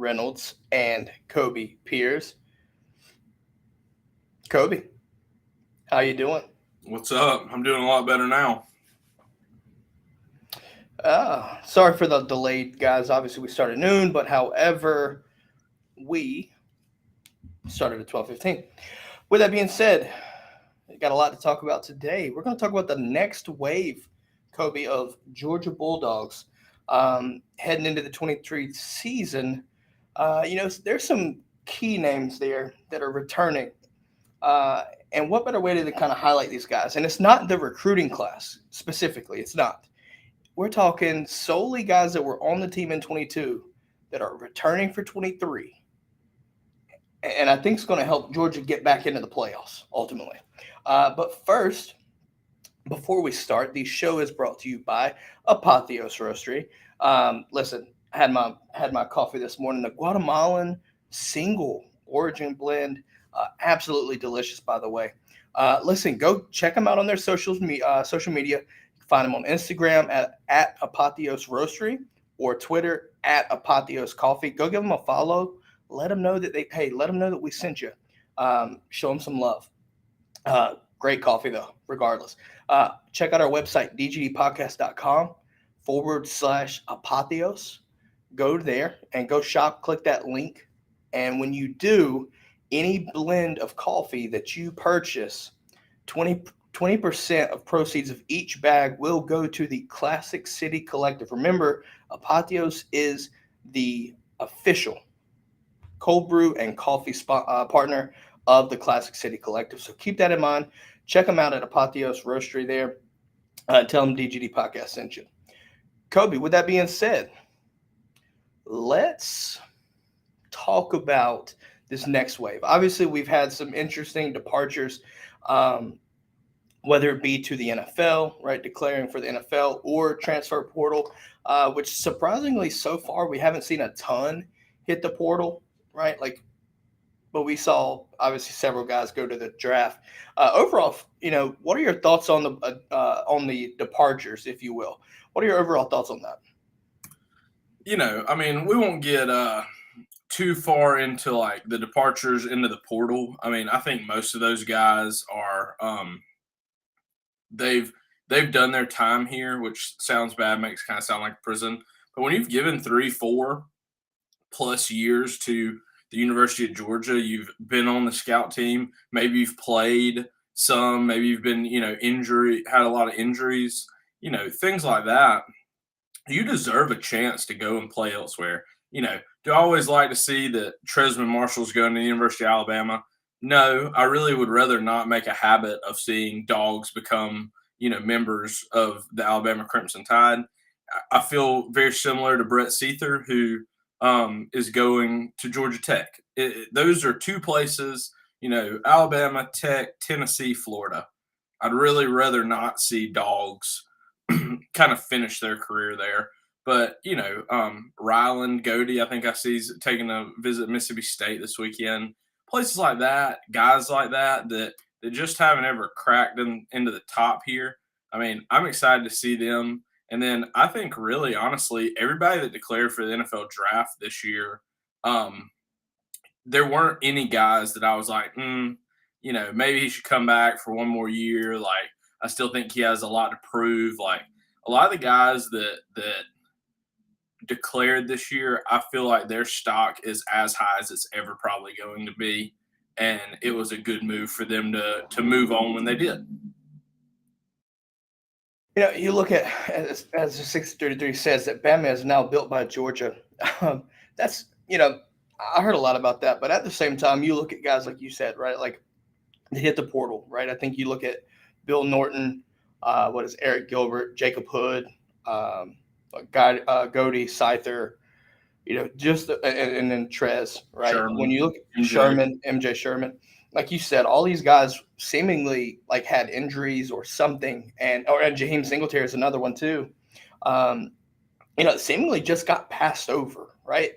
Reynolds and Kobe Pierce. Kobe, how you doing? What's up? I'm doing a lot better now. Sorry for the delayed, guys. Obviously, we started noon, but however, we started at 12:15. With that being said, we got a lot to talk about today. We're going to talk about the next wave, Kobe, of Georgia Bulldogs heading into the 23 season. There's some key names there that are returning. And what better way to kind of highlight these guys? And it's not the recruiting class specifically. It's not. We're talking solely guys that were on the team in 22 that are returning for 23. And I think it's going to help Georgia get back into the playoffs ultimately. But first, before we start, the show is brought to you by Apotheos Roastery. Listen, I had my coffee this morning. The Guatemalan single origin blend, absolutely delicious, by the way. Listen, go check them out on their social media. Find them on Instagram at Apotheos Roastery or Twitter at Apotheos Coffee. Go give them a follow. Let them know that let them know that we sent you. Show them some love. Great coffee though, regardless. Check out our website, dgdpodcast.com/Apotheos. Go there and go shop. Click that link. And when you do, any blend of coffee that you purchase, 20% of proceeds of each bag will go to the Classic City Collective. Remember, Apotheos is the official cold brew and coffee partner of the Classic City Collective. So keep that in mind. Check them out at Apotheos Roastery there. Tell them DGD Podcast sent you. Kobe, with that being said, let's talk about this next wave. Obviously, we've had some interesting departures, whether it be to the NFL, right, declaring for the NFL, or transfer portal, which surprisingly so far we haven't seen a ton hit the portal, right? But we saw obviously several guys go to the draft. Overall, what are your thoughts on the departures, if you will? What are your overall thoughts on that? We won't get too far into like the departures into the portal. I think most of those guys are they've done their time here, which sounds bad, makes kind of sound like prison. But when you've given 3-4 plus years to the University of Georgia, you've been on the scout team, maybe you've played some, maybe you've been, had a lot of injuries, things like that. You deserve a chance to go and play elsewhere. Do I always like to see that Tresman Marshall's going to the University of Alabama? No, I really would rather not make a habit of seeing Dawgs become, members of the Alabama Crimson Tide. I feel very similar to Brett Seether, who is going to Georgia Tech. Those are two places, Alabama, Tech, Tennessee, Florida. I'd really rather not see Dawgs kind of finish their career there. But, Ryland, Godey, I think I see he's taking a visit Mississippi State this weekend. Places like that, guys like that just haven't ever cracked into the top here. I'm excited to see them. And then I think really, honestly, everybody that declared for the NFL draft this year, there weren't any guys that I was like, maybe he should come back for one more year. Like, I still think he has a lot to prove. Like, a lot of the guys that declared this year, I feel like their stock is as high as it's ever probably going to be. And it was a good move for them to move on when they did. You look at, as the 633 says, that Bama is now built by Georgia. That's, I heard a lot about that. But at the same time, you look at guys like you said, right? Like, they hit the portal, right? I think you look at Bill Norton, Eric Gilbert, Jacob Hood, Godey, Seither, and then Trez, right? Sherman, when you look at MJ Sherman, like you said, all these guys seemingly like had injuries or something, and Jaheim Singletary is another one too. Seemingly just got passed over, right?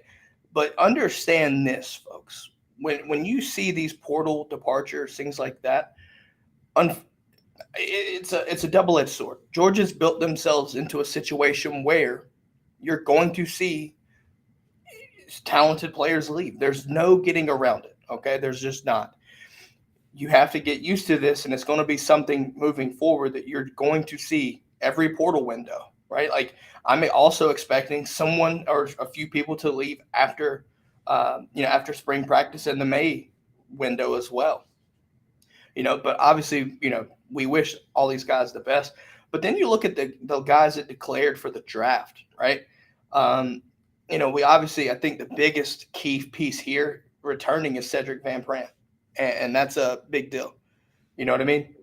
But understand this, folks. When you see these portal departures, things like that, it's a double-edged sword. Georgia's built themselves into a situation where you're going to see talented players leave. There's no getting around it. Okay, there's just not. You have to get used to this, and it's going to be something moving forward that you're going to see every portal window, right? Like I'm also expecting someone or a few people to leave after, after spring practice in the May window as well. But obviously, we wish all these guys the best. But then you look at the guys that declared for the draft, right? We obviously, I think the biggest key piece here returning is Cedric Van Pran, and that's a big deal. You know what I mean?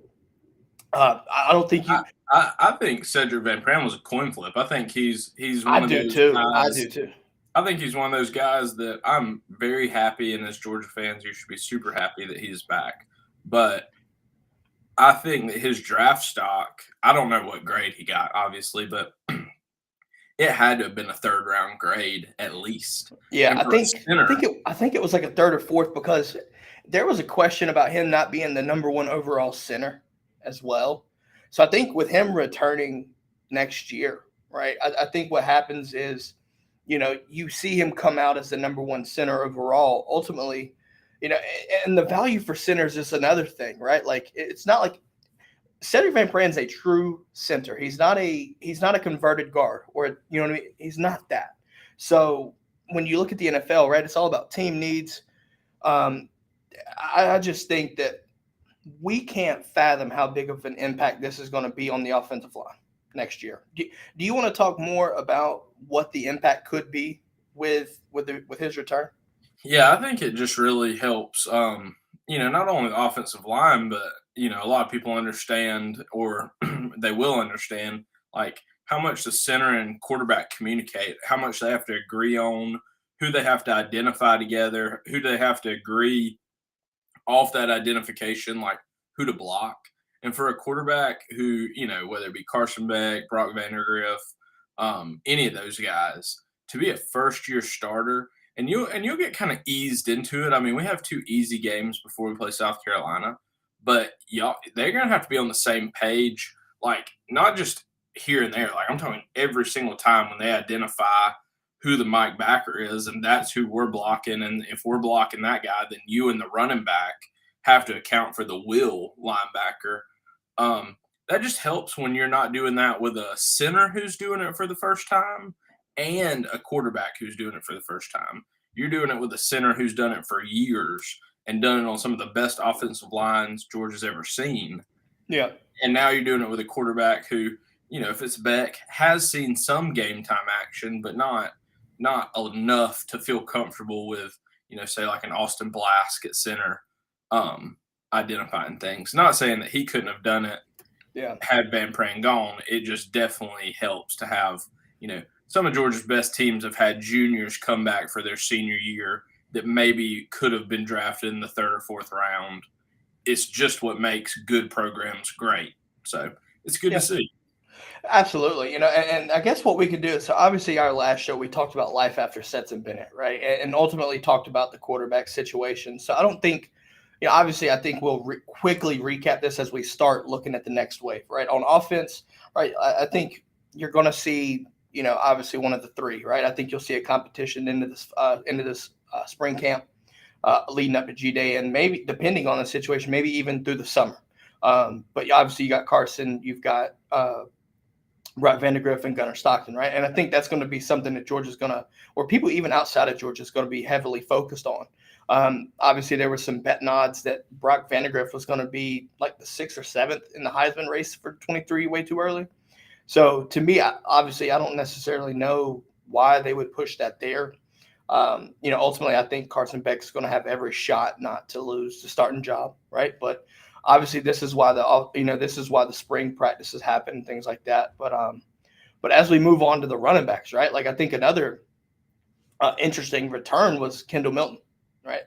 I don't think you. I think Cedric Van Pran was a coin flip. I think he's one I of do those too. guys. I do too. I think he's one of those guys that I'm very happy, and as Georgia fans, you should be super happy that he's back. But I think that his draft stock, I don't know what grade he got, obviously, but it had to have been a third round grade at least. Yeah, I think it was like a third or fourth because there was a question about him not being the number one overall center as well. So I think with him returning next year, right? I think what happens is, you see him come out as the number one center overall. Ultimately, and the value for centers is another thing, right? Like it's not like Cedric Van Pran's a true center. He's not a converted guard, or you know what I mean. He's not that. So when you look at the NFL, right, it's all about team needs. I just think that we can't fathom how big of an impact this is going to be on the offensive line next year. Do you want to talk more about what the impact could be with his return? Yeah, I think it just really helps. Not only the offensive line, but a lot of people understand, or they will understand, like how much the center and quarterback communicate, how much they have to agree on, who they have to identify together, who they have to agree off that identification, like who to block. And for a quarterback who, whether it be Carson Beck, Brock Vandagriff, any of those guys, to be a first-year starter, and you'll get kind of eased into it. I mean, we have 2 easy games before we play South Carolina, but they're gonna have to be on the same page, like not just here and there. Like I'm talking every single time when they identify who the Mike backer is, and that's who we're blocking. And if we're blocking that guy, then you and the running back have to account for the will linebacker. That just helps when you're not doing that with a center who's doing it for the first time and a quarterback who's doing it for the first time. You're doing it with a center who's done it for years and done it on some of the best offensive lines Georgia's ever seen. Yeah. And now you're doing it with a quarterback who, if it's Beck, has seen some game time action, but not enough to feel comfortable with, say like an Austin Blask at center, identifying things. Not saying that he couldn't have done it had Van Pran gone. It just definitely helps to have, some of Georgia's best teams have had juniors come back for their senior year that maybe could have been drafted in the 3rd or 4th round. It's just what makes good programs great. So it's good to see. Absolutely. And I guess what we could do is, so obviously our last show, we talked about life after Stetson Bennett, right? And ultimately talked about the quarterback situation. So I don't think, obviously I think we'll quickly recap this as we start looking at the next wave, right? On offense, right? I think you're going to see, obviously one of the 3, right? I think you'll see a competition into this spring camp leading up to G-Day, and maybe, depending on the situation, maybe even through the summer. But obviously you got Carson, you've got Brock Vandagriff and Gunnar Stockton, right? And I think that's going to be something that Georgia's going to, or people even outside of Georgia is going to be heavily focused on. Obviously, there were some betting odds that Brock Vandagriff was going to be like the 6th or 7th in the Heisman race for 23 way too early. So to me, obviously, I don't necessarily know why they would push that there. Ultimately, I think Carson Beck's going to have every shot not to lose the starting job, right? But obviously, this is why the spring practices happen and things like that. But as we move on to the running backs, right? Like I think another interesting return was Kendall Milton, right?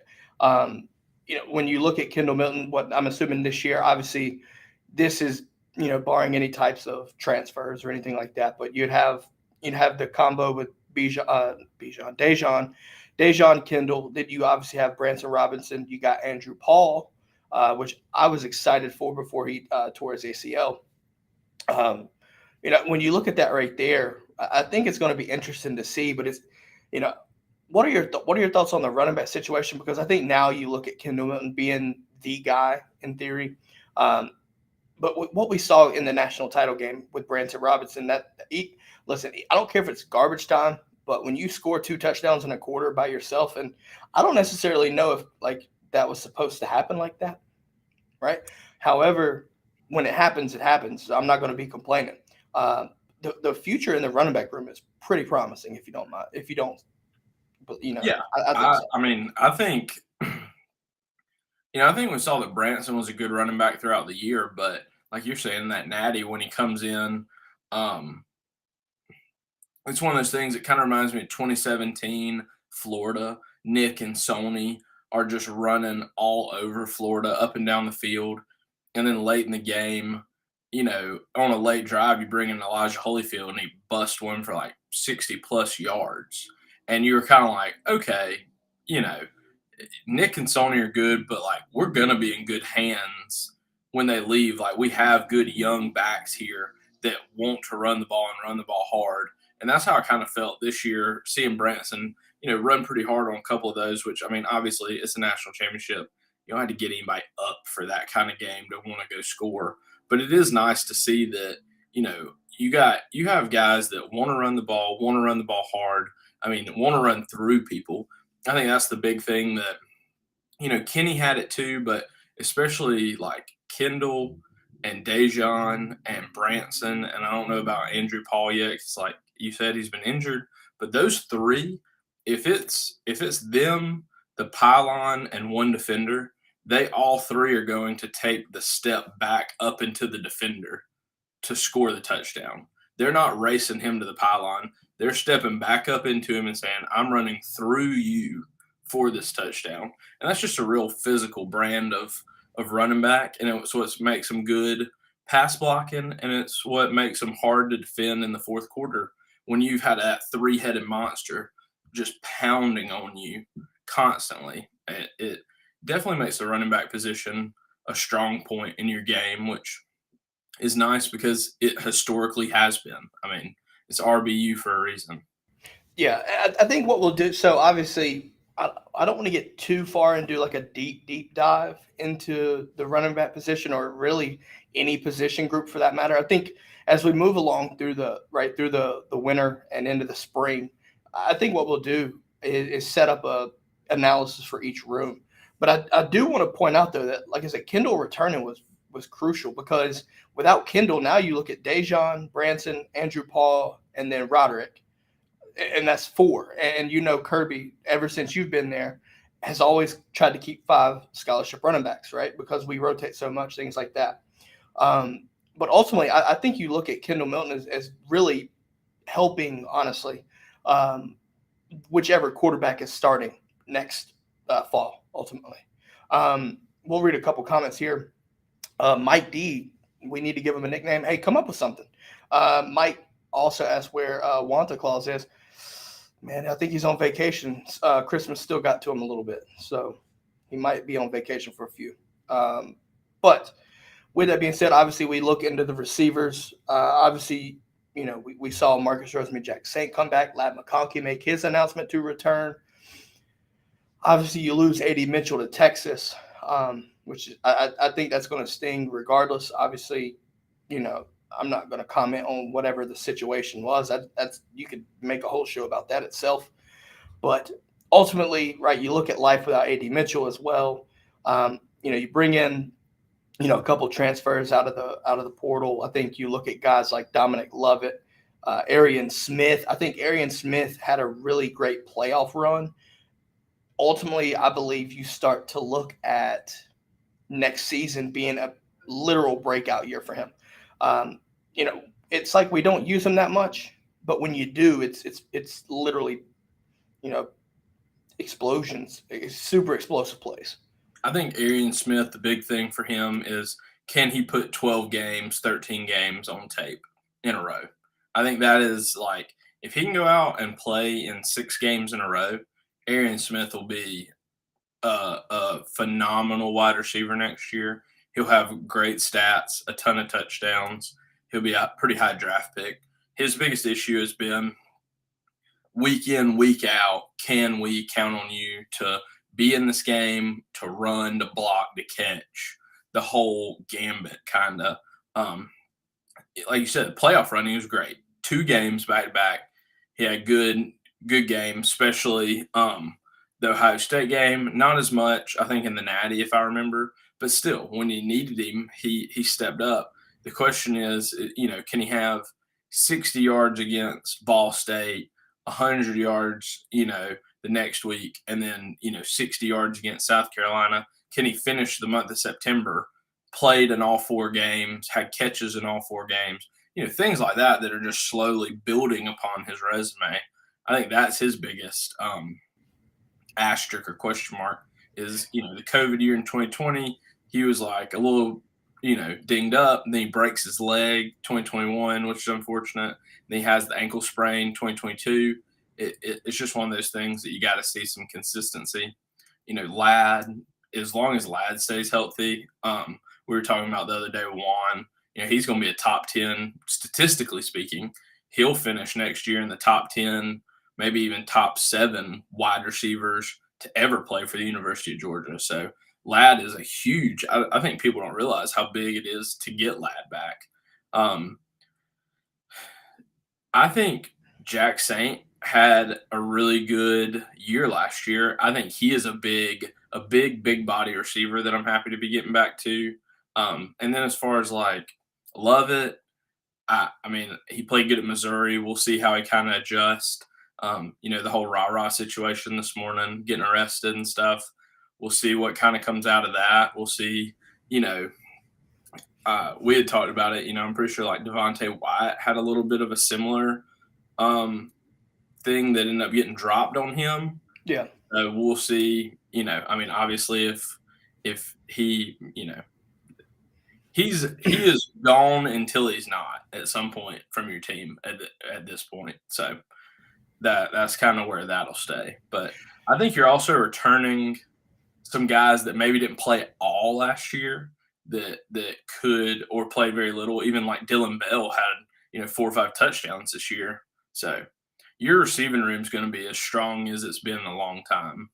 When you look at Kendall Milton, what I'm assuming this year, obviously, this is barring any types of transfers or anything like that. But you'd have the combo with Dejon Kendall. Then you obviously have Branson Robinson. You got Andrew Paul. Which I was excited for before he tore his ACL. When you look at that right there, I think it's going to be interesting to see. But it's, what are your thoughts on the running back situation? Because I think now you look at Kendall Milton being the guy in theory. Um, but what we saw in the national title game with Branson Robinson, listen, I don't care if it's garbage time, but when you score 2 touchdowns in a quarter by yourself, and I don't necessarily know if like that was supposed to happen like that, right? However, when it happens, it happens. I'm not going to be complaining. The future in the running back room is pretty promising. If you don't mind, if you don't, but Yeah, I think so. I mean, I think I think we saw that Branson was a good running back throughout the year, but like you're saying, that Natty when he comes in, um, it's one of those things that kind of reminds me of 2017 Florida. Nick and Sony are just running all over Florida, up and down the field, and then late in the game, on a late drive, you bring in Elijah Holyfield and he busts one for like 60 plus yards, and you were kind of like, okay, you know, Nick and Sony are good, but like we're gonna be in good hands when they leave. Like we have good young backs here that want to run the ball and run the ball hard, and that's how I kind of felt this year, seeing Branson, run pretty hard on a couple of those. Which I mean, obviously it's a national championship. You don't have to get anybody up for that kind of game to want to go score, but it is nice to see that you have guys that want to run the ball, want to run the ball hard. I mean, want to run through people. I think that's the big thing that, Kenny had it too, but especially like Kendall and Dejon and Branson, and I don't know about Andrew Paul yet. It's like you said, he's been injured, but those three, if it's them, the pylon, and one defender, they all three are going to take the step back up into the defender to score the touchdown. They're not racing him to the pylon. They're stepping back up into him and saying, I'm running through you for this touchdown. And that's just a real physical brand of running back. And it's what makes them good pass blocking, and it's what makes them hard to defend in the fourth quarter when you've had that three-headed monster just pounding on you constantly. It definitely makes the running back position a strong point in your game, which is nice because it historically has been. I mean, it's RBU for a reason. Yeah, I think what we'll do. So obviously, I don't want to get too far and do like a deep dive into the running back position or really any position group for that matter. I think as we move along through the winter and into the spring, I think what we'll do is set up a analysis for each room. But I do want to point out though that, like I said, Kendall returning was crucial because without Kendall, now you look at Dejon, Branson, Andrew Paul, and then Broderick, and that's 4. And Kirby, ever since you've been there, has always tried to keep 5 scholarship running backs, right? Because we rotate so much, things like that. But ultimately, I think you look at Kendall Milton as really helping, honestly, whichever quarterback is starting next fall, ultimately. We'll read a couple comments here. Mike D, we need to give him a nickname. Hey, come up with something. Mike also asked where Wanta Claus is. Man, I think he's on vacation. Christmas still got to him a little bit, so he might be on vacation for a few. But with that being said, obviously we look into the receivers. Obviously, we saw Marcus Rosemary-Jack Saint come back. Lad McConkey make his announcement to return. Obviously, you lose A.D. Mitchell to Texas, which I think that's going to sting regardless. Obviously, I'm not going to comment on whatever the situation was. That's you could make a whole show about that itself. But ultimately, right, you look at life without A.D. Mitchell as well. You bring in, a couple transfers out of the portal. I think you look at guys like Dominic Lovett, Arian Smith. I think Arian Smith had a really great playoff run. Ultimately, I believe you start to look at next season being a literal breakout year for him. It's like we don't use him that much, but when you do, it's literally, explosions. It's super explosive plays. I think Arian Smith, the big thing for him is, can he put 12 games, 13 games on tape in a row? I think that is like, if he can go out and play in 6 games in a row, Arian Smith will be a phenomenal wide receiver next year. He'll have great stats, a ton of touchdowns. He'll be a pretty high draft pick. His biggest issue has been week in, week out, can we count on you to be in this game, to run, to block, to catch, the whole gambit kind of. Like you said, playoff running was great. 2 games back to back. He had good games, especially the Ohio State game. Not as much, I think, in the Natty, if I remember. But still, when you needed him, he stepped up. The question is, can he have 60 yards against Ball State, 100 yards, the next week, and then, 60 yards against South Carolina? Can he finish the month of September, played in all 4 games, had catches in all 4 games? Things like that are just slowly building upon his resume. I think that's his biggest asterisk or question mark is, the COVID year in 2020, he was like a little, dinged up. And then he breaks his leg 2021, which is unfortunate. Then he has the ankle sprain 2022. It's just one of those things that you got to see some consistency. Ladd, as long as Ladd stays healthy, we were talking about the other day with Juan, he's going to be a top 10, statistically speaking. He'll finish next year in the top 10, maybe even top 7 wide receivers to ever play for the University of Georgia. So Ladd is a huge – I think people don't realize how big it is to get Ladd back. I think Jack Saint had a really good year last year. I think he is a big body receiver that I'm happy to be getting back to. And then as far as like Lovett, I mean, he played good at Missouri. We'll see how he kind of adjusts. The whole rah-rah situation this morning, getting arrested and stuff. We'll see what kind of comes out of that. We'll see, we had talked about it, I'm pretty sure like Devontae Wyatt had a little bit of a similar thing that ended up getting dropped on him. Yeah. We'll see, obviously if he, he is gone until he's not at some point from your team at this point. So that's kind of where that'll stay. But I think you're also returning some guys that maybe didn't play at all last year that could or played very little. Even like Dylan Bell had 4 or 5 touchdowns this year. So your receiving room is going to be as strong as it's been in a long time.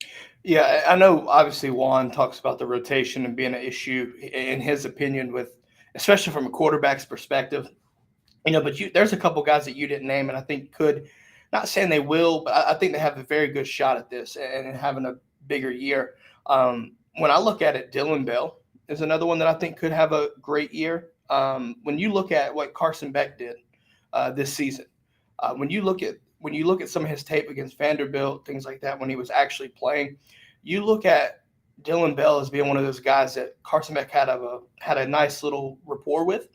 Yeah, I know obviously Juan talks about the rotation and being an issue in his opinion with, especially from a quarterback's perspective, but there's a couple guys that you didn't name and I think could, not saying they will, but I think they have a very good shot at this and having a bigger year. When I look at it, Dylan Bell is another one that I think could have a great year. When you look at what Carson Beck did this season, when you look at some of his tape against Vanderbilt, things like that, when he was actually playing, you look at Dylan Bell as being one of those guys that Carson Beck had a nice little rapport with.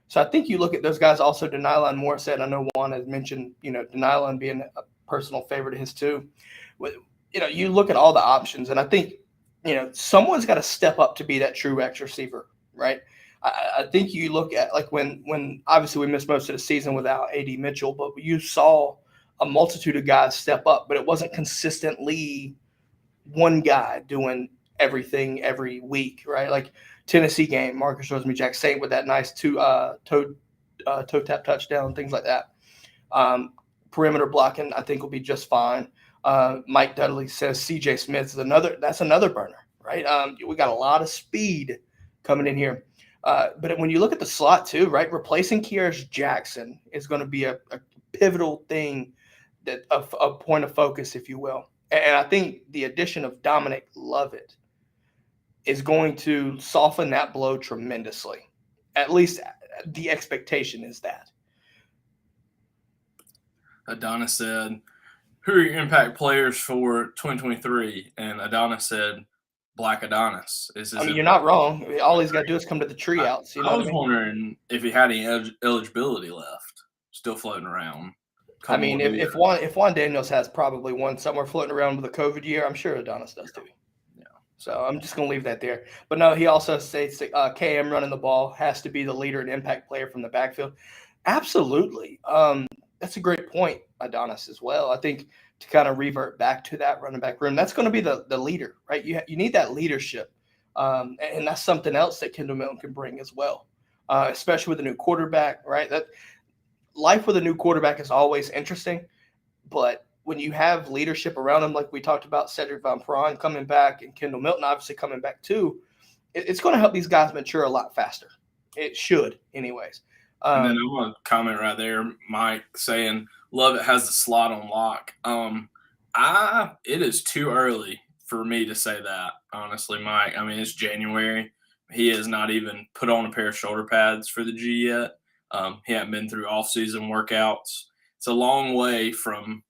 So I think you look at those guys also. Denylon Morissette, I know Juan has mentioned, Denylon being a personal favorite of his too. You look at all the options, and I think, someone's got to step up to be that true X receiver, right? I think you look at like when obviously we missed most of the season without A.D. Mitchell, but you saw a multitude of guys step up, but it wasn't consistently one guy doing everything every week, right? Like Tennessee game, Marcus Rosemary-Jack Saint with that nice toe tap touchdown, things like that. Perimeter blocking, I think, will be just fine. Mike Dudley says C.J. Smith is another burner, right? We got a lot of speed coming in here. But when you look at the slot too, right, replacing Kearis Jackson is going to be a pivotal thing, that a point of focus, if you will. And I think the addition of Dominic Lovett is going to soften that blow tremendously. At least the expectation is that. Adonis said, who are your impact players for 2023? And Adonis said, Black Adonis. You're not wrong. All he's got to do is come to the tree outs. I was wondering if he had any eligibility left, still floating around. If Juan Daniels has probably one somewhere floating around with a COVID year, I'm sure Adonis does too. Yeah. So I'm just going to leave that there. But no, he also states that KM running the ball has to be the leader and impact player from the backfield. Absolutely. That's a great point, Adonis, as well. I think to kind of revert back to that running back room, that's going to be the leader, right? You need that leadership. And that's something else that Kendall Milton can bring as well, especially with a new quarterback, right? That life with a new quarterback is always interesting, but when you have leadership around them, like we talked about Cedric Van Pran coming back and Kendall Milton obviously coming back too, it's going to help these guys mature a lot faster. It should, anyways. And then I want to comment right there, Mike, saying Lovett has the slot on lock. It is too early for me to say that, honestly, Mike. I mean, it's January. He has not even put on a pair of shoulder pads for the G yet. He hasn't been through off-season workouts. It's a long way from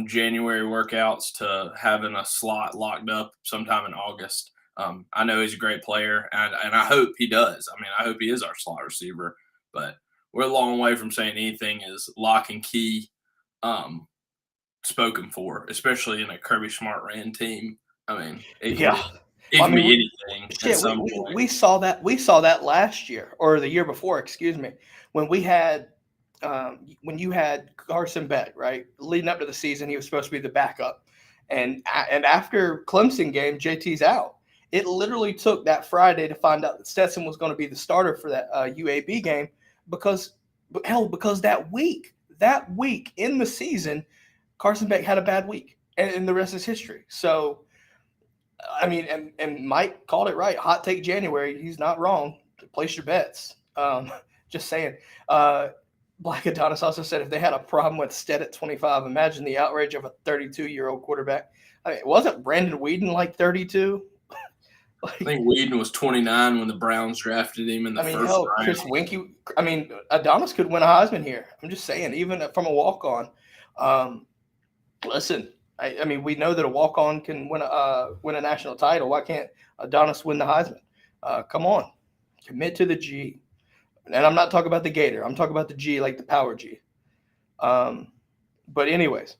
January workouts to having a slot locked up sometime in August. I know he's a great player, and I hope he does. I mean, I hope he is our slot receiver, but we're a long way from saying anything is lock and key spoken for, especially in a Kirby Smart ran team. I mean, it can be anything. Shit, we saw that last year or the year before, excuse me, when we had when you had Carson Bennett, right? Leading up to the season, he was supposed to be the backup, and after Clemson game, JT's out. It literally took that Friday to find out that Stetson was going to be the starter for that UAB game because that week in the season, Carson Beck had a bad week, and the rest is history. So, I mean, and Mike called it right. Hot take January. He's not wrong. Place your bets. Just saying. Black Adonis also said if they had a problem with Stead at 25, imagine the outrage of a 32-year-old quarterback. I mean, wasn't Brandon Weeden like 32? I think Weeden was 29 when the Browns drafted him in the first round. Chris Winkie. I mean, Adonis could win a Heisman here. I'm just saying, even from a walk-on. Listen, I mean, we know that a walk-on can win a national title. Why can't Adonis win the Heisman? Come on, commit to the G. And I'm not talking about the Gator. I'm talking about the G, like the power G. But anyways,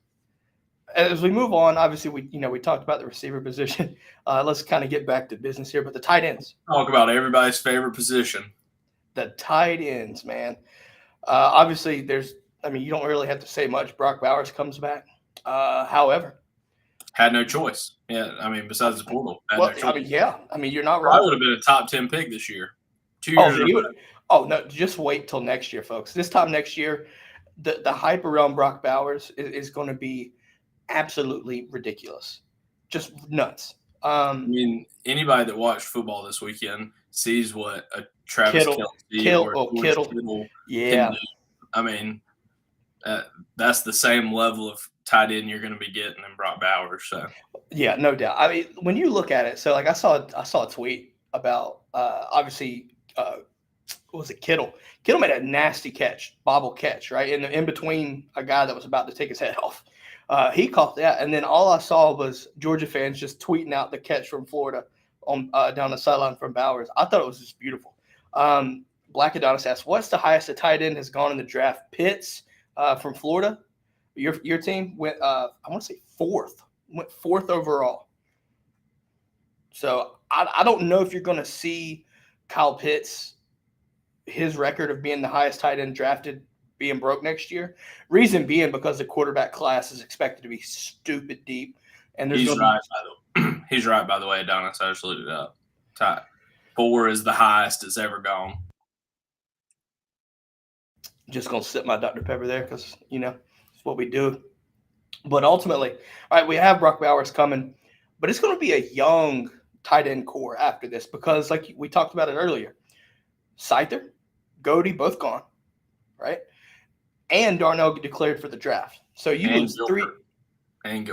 as we move on, obviously we talked about the receiver position. Let's kind of get back to business here. But the tight ends. Talk about everybody's favorite position. The tight ends, man. Obviously, you don't really have to say much. Brock Bowers comes back. However, had no choice. Yeah, I mean, besides the portal. No choice. I mean, you're not wrong. I would have been a top 10 pick this year. 2 years ago. Oh, no, just wait till next year, folks. This time next year, the hype around Brock Bowers is going to be absolutely ridiculous. Just nuts. I mean, anybody that watched football this weekend sees what a Travis Kelce Kittle. Can do. I mean, that's the same level of tight end you're going to be getting in Brock Bowers. So yeah, no doubt. I mean, when you look at it, so like I saw a tweet about obviously what was it, Kittle? Kittle made a nasty bobble catch, right? In between a guy that was about to take his head off. He caught that, and then all I saw was Georgia fans just tweeting out the catch from Florida on down the sideline from Bowers. I thought it was just beautiful. Black Adonis asked, "What's the highest a tight end has gone in the draft?" Pitts from Florida. Your team went, I want to say went fourth overall. So I don't know if you're going to see Kyle Pitts, his record of being the highest tight end drafted, being broke next year. Reason being because the quarterback class is expected to be stupid deep. And he's right, by the way, Adonis. I just looked it up. 4 is the highest it's ever gone. Just going to sip my Dr. Pepper there because, it's what we do. But ultimately, all right, we have Brock Bowers coming, but it's going to be a young tight end core after this because, like we talked about it earlier, Scyther, Godey, both gone, right? And Darnell declared for the draft. So you lose Gilbert. 3. And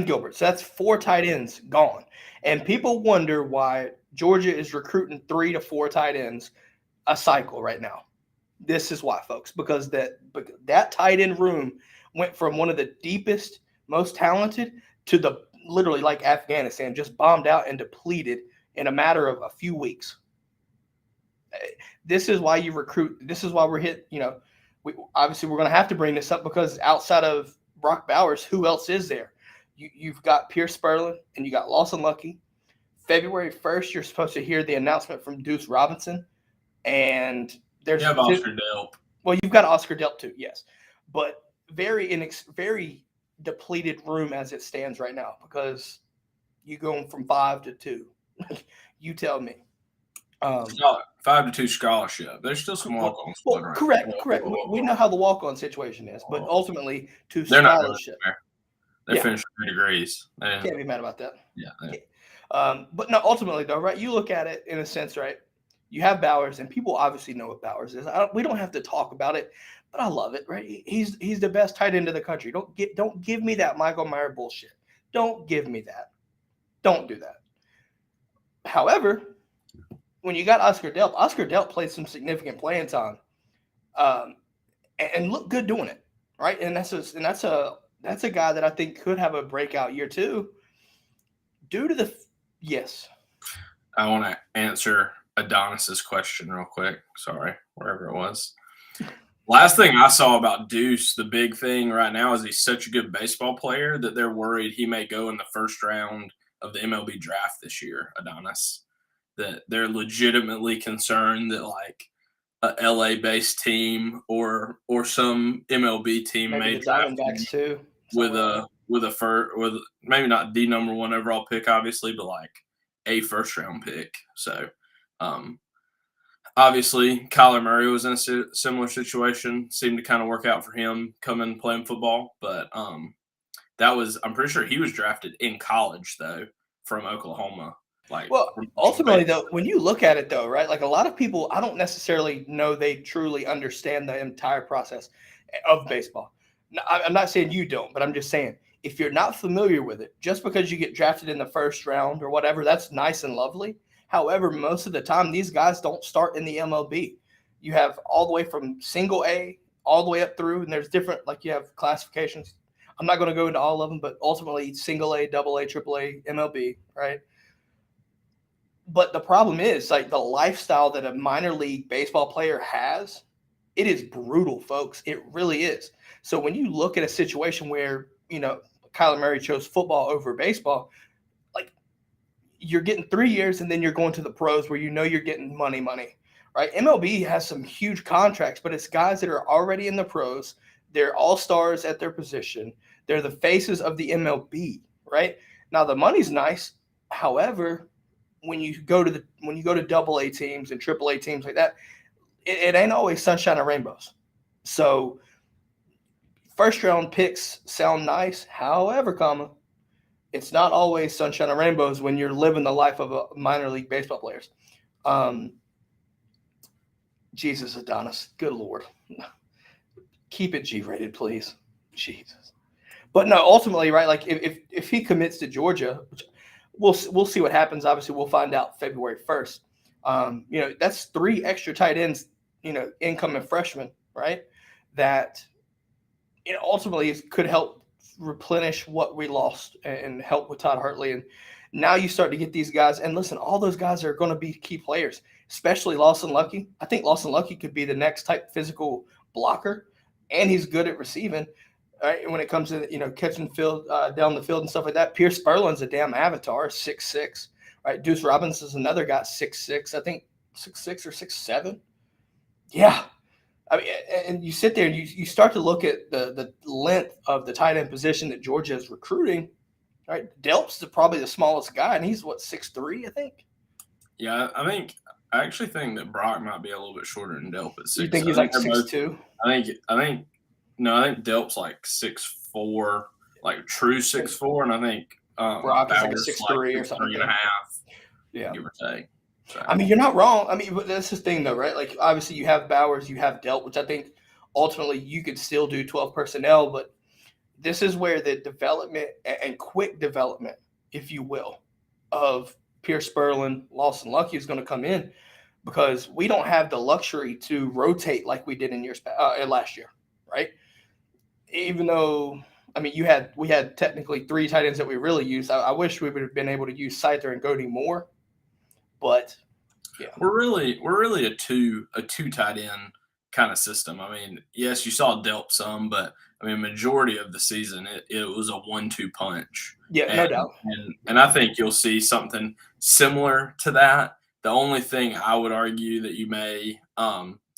Gilbert. So that's 4 tight ends gone. And people wonder why Georgia is recruiting 3 to 4 tight ends a cycle right now. This is why, folks, because that tight end room went from one of the deepest, most talented to the literally like Afghanistan, just bombed out and depleted in a matter of a few weeks. This is why you recruit. This is why we're hit. We're going to have to bring this up because outside of Brock Bowers, who else is there? You've got Pierce Sperlin and you got Lawson Lucky. February 1st, you're supposed to hear the announcement from Deuce Robinson, and there's Oscar Delp. Well, you've got Oscar Delp too, yes, but very depleted room as it stands right now because you're going from 5 to 2. You tell me. 5 to 2 scholarship. There's still some walk-ons. Well, correct. We know how the walk-on situation is, but ultimately to they're scholarship. They finished 3 degrees. Can't be mad about that. Yeah. But no, ultimately though, right? You look at it in a sense, right? You have Bowers, and people obviously know what Bowers is. We don't have to talk about it, but I love it, right? He's the best tight end in the country. Don't give me that Michael Mayer bullshit. Don't give me that. Don't do that. However, when you got Oscar Delp played some significant playing time, and looked good doing it, right? And that's a guy that I think could have a breakout year too, due to the yes. I want to answer Adonis's question real quick. Sorry, wherever it was. Last thing I saw about Deuce, the big thing right now is he's such a good baseball player that they're worried he may go in the first round of the MLB draft this year, Adonis. That they're legitimately concerned that like a LA-based team or some MLB team Maybe may the draft him Diamondbacks too. with maybe not the number 1 overall pick, obviously, but like a first round pick. So obviously Kyler Murray was in a similar situation, seemed to kind of work out for him coming playing football. But I'm pretty sure he was drafted in college though from Oklahoma. Well, ultimately though, when you look at it though, right? Like a lot of people, I don't necessarily know they truly understand the entire process of baseball. I'm not saying you don't, but I'm just saying if you're not familiar with it, just because you get drafted in the first round or whatever, that's nice and lovely. However, most of the time, these guys don't start in the MLB. You have all the way from single A all the way up through, and there's different, like you have classifications. I'm not going to go into all of them, but ultimately single A, double A, triple A, MLB, right? But the problem is like the lifestyle that a minor league baseball player has, it is brutal, folks. It really is. So when you look at a situation where, Kyler Murray chose football over baseball, like you're getting 3 years and then you're going to the pros where you're getting money, right? MLB has some huge contracts, but it's guys that are already in the pros. They're all-stars at their position. They're the faces of the MLB, right? Now the money's nice. However, when you go to double A teams and triple A teams like that, it ain't always sunshine and rainbows. So first round picks sound nice. However, it's not always sunshine and rainbows when you're living the life of a minor league baseball players. Jesus, Adonis, good Lord. Keep it G-rated, please. Jesus. But no, ultimately, right, like if he commits to Georgia, which we'll see what happens. Obviously, we'll find out February 1st. That's 3 extra tight ends, incoming freshmen, right? That ultimately could help replenish what we lost and help with Todd Hurtley. And now you start to get these guys. And listen, all those guys are going to be key players, especially Lawson Lucky. I think Lawson Lucky could be the next type physical blocker, and he's good at receiving. Right, when it comes to catching field down the field and stuff like that. Pierce Spurlin's a damn avatar, 6'6". Right, Deuce Robinson's another guy, 6'6". I think 6'6" or 6'7". Yeah, I mean, and you sit there and you start to look at the length of the tight end position that Georgia is recruiting. Right, Delp's probably the smallest guy, and he's 6'3", I think. Yeah, I actually think that Brock might be a little bit shorter than Delp at 6. You think he's 6'2"? I think Delp's 6'4", like true 6'4", and I think Brock is 6'3" or something. 3.5. Yeah, give or take. So. I mean, you're not wrong. I mean, but that's the thing, though, right? Like, obviously, you have Bowers, you have Delp, which I think ultimately you could still do 12 personnel, but this is where the development and quick development, if you will, of Pierce Spurlin, Lawson Lucky is going to come in because we don't have the luxury to rotate like we did in last year, right? Even though, I mean, we had technically 3 tight ends that we really used. I wish we would have been able to use Scyther and Goody more, but yeah, we're really a two tight end kind of system. I mean, yes, you saw Delp some, but I mean, majority of the season it was a 1-2 punch. Yeah, no doubt. And I think you'll see something similar to that. The only thing I would argue that you may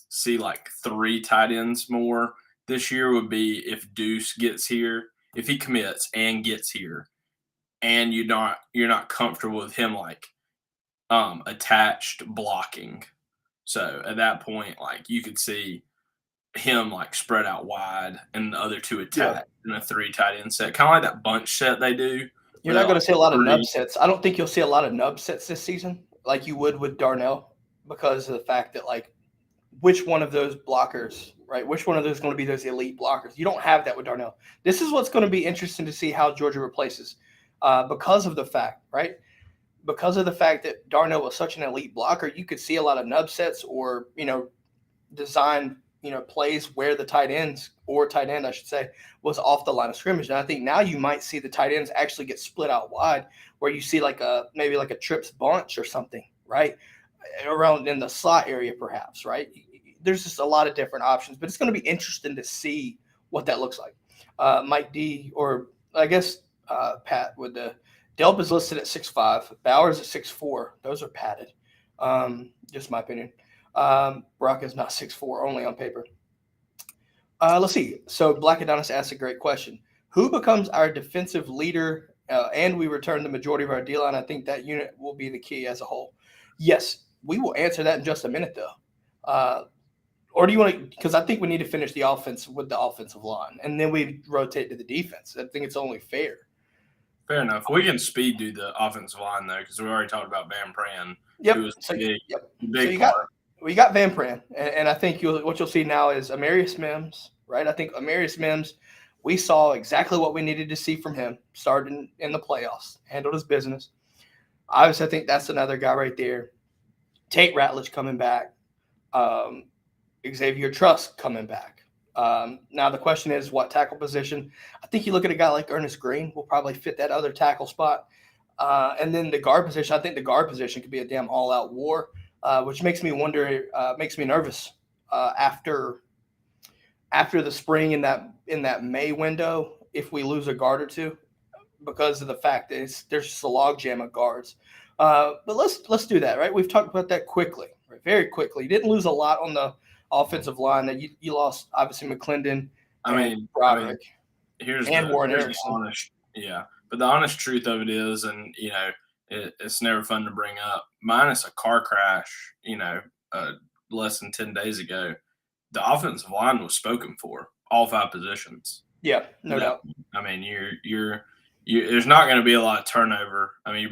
see 3 tight ends more this year would be if Deuce gets here, if he commits and gets here, and you're not comfortable with him attached blocking. So at that point, you could see him like spread out wide and the other two attack in a 3 tight end set, kind of like that bunch set they do. You're not going to see a lot of nub sets. I don't think you'll see a lot of nub sets this season like you would with Darnell because of the fact that, like, which one of those blockers, right? Which one of those is going to be those elite blockers? You don't have that with Darnell. This is what's going to be interesting to see how Georgia replaces because of the fact, right? Because of the fact that Darnell was such an elite blocker, you could see a lot of nub sets or, design, plays where the tight end, I should say, was off the line of scrimmage. And I think now you might see the tight ends actually get split out wide where you see maybe a trips bunch or something, right? Around in the slot area perhaps, right? There's just a lot of different options, but it's going to be interesting to see what that looks like. Mike D, or I guess Pat, with the Delp is listed at 6'5", Bowers at 6'4". Those are padded. Just my opinion. Brock is not 6'4", only on paper. Let's see. So Black Adonis asked a great question. Who becomes our defensive leader and we return the majority of our D-line? I think that unit will be the key as a whole. Yes, we will answer that in just a minute, though. Or do you want to – because I think we need to finish the offense with the offensive line, and then we rotate to the defense. I think it's only fair. Fair enough. We can speed do the offensive line, though, because we already talked about Van Pran. Yep. Who was big so part. We got Van Pran, and I think what you'll see now is Amarius Mims, right? I think Amarius Mims, we saw exactly what we needed to see from him starting in the playoffs, handled his business. Obviously, I think that's another guy right there. Tate Ratledge coming back. Xavier Truss coming back. Now the question is what tackle position. I think you look at a guy like Ernest Green will probably fit that other tackle spot. And then the guard position, I think the guard position could be a damn all-out war, which makes me wonder, makes me nervous after the spring in that May window if we lose a guard or two because of the fact that there's just a logjam of guards. But let's do that, right? We've talked about that quickly, right? Very quickly. You didn't lose a lot on the offensive line. That you lost obviously McClendon. Broderick. Here's Warren the Harrison. But the honest truth of it is, and it's never fun to bring up. Minus a car crash, less than 10 days ago, the offensive line was spoken for all 5 positions. Yeah, no doubt. I mean, you're there's not going to be a lot of turnover. I mean,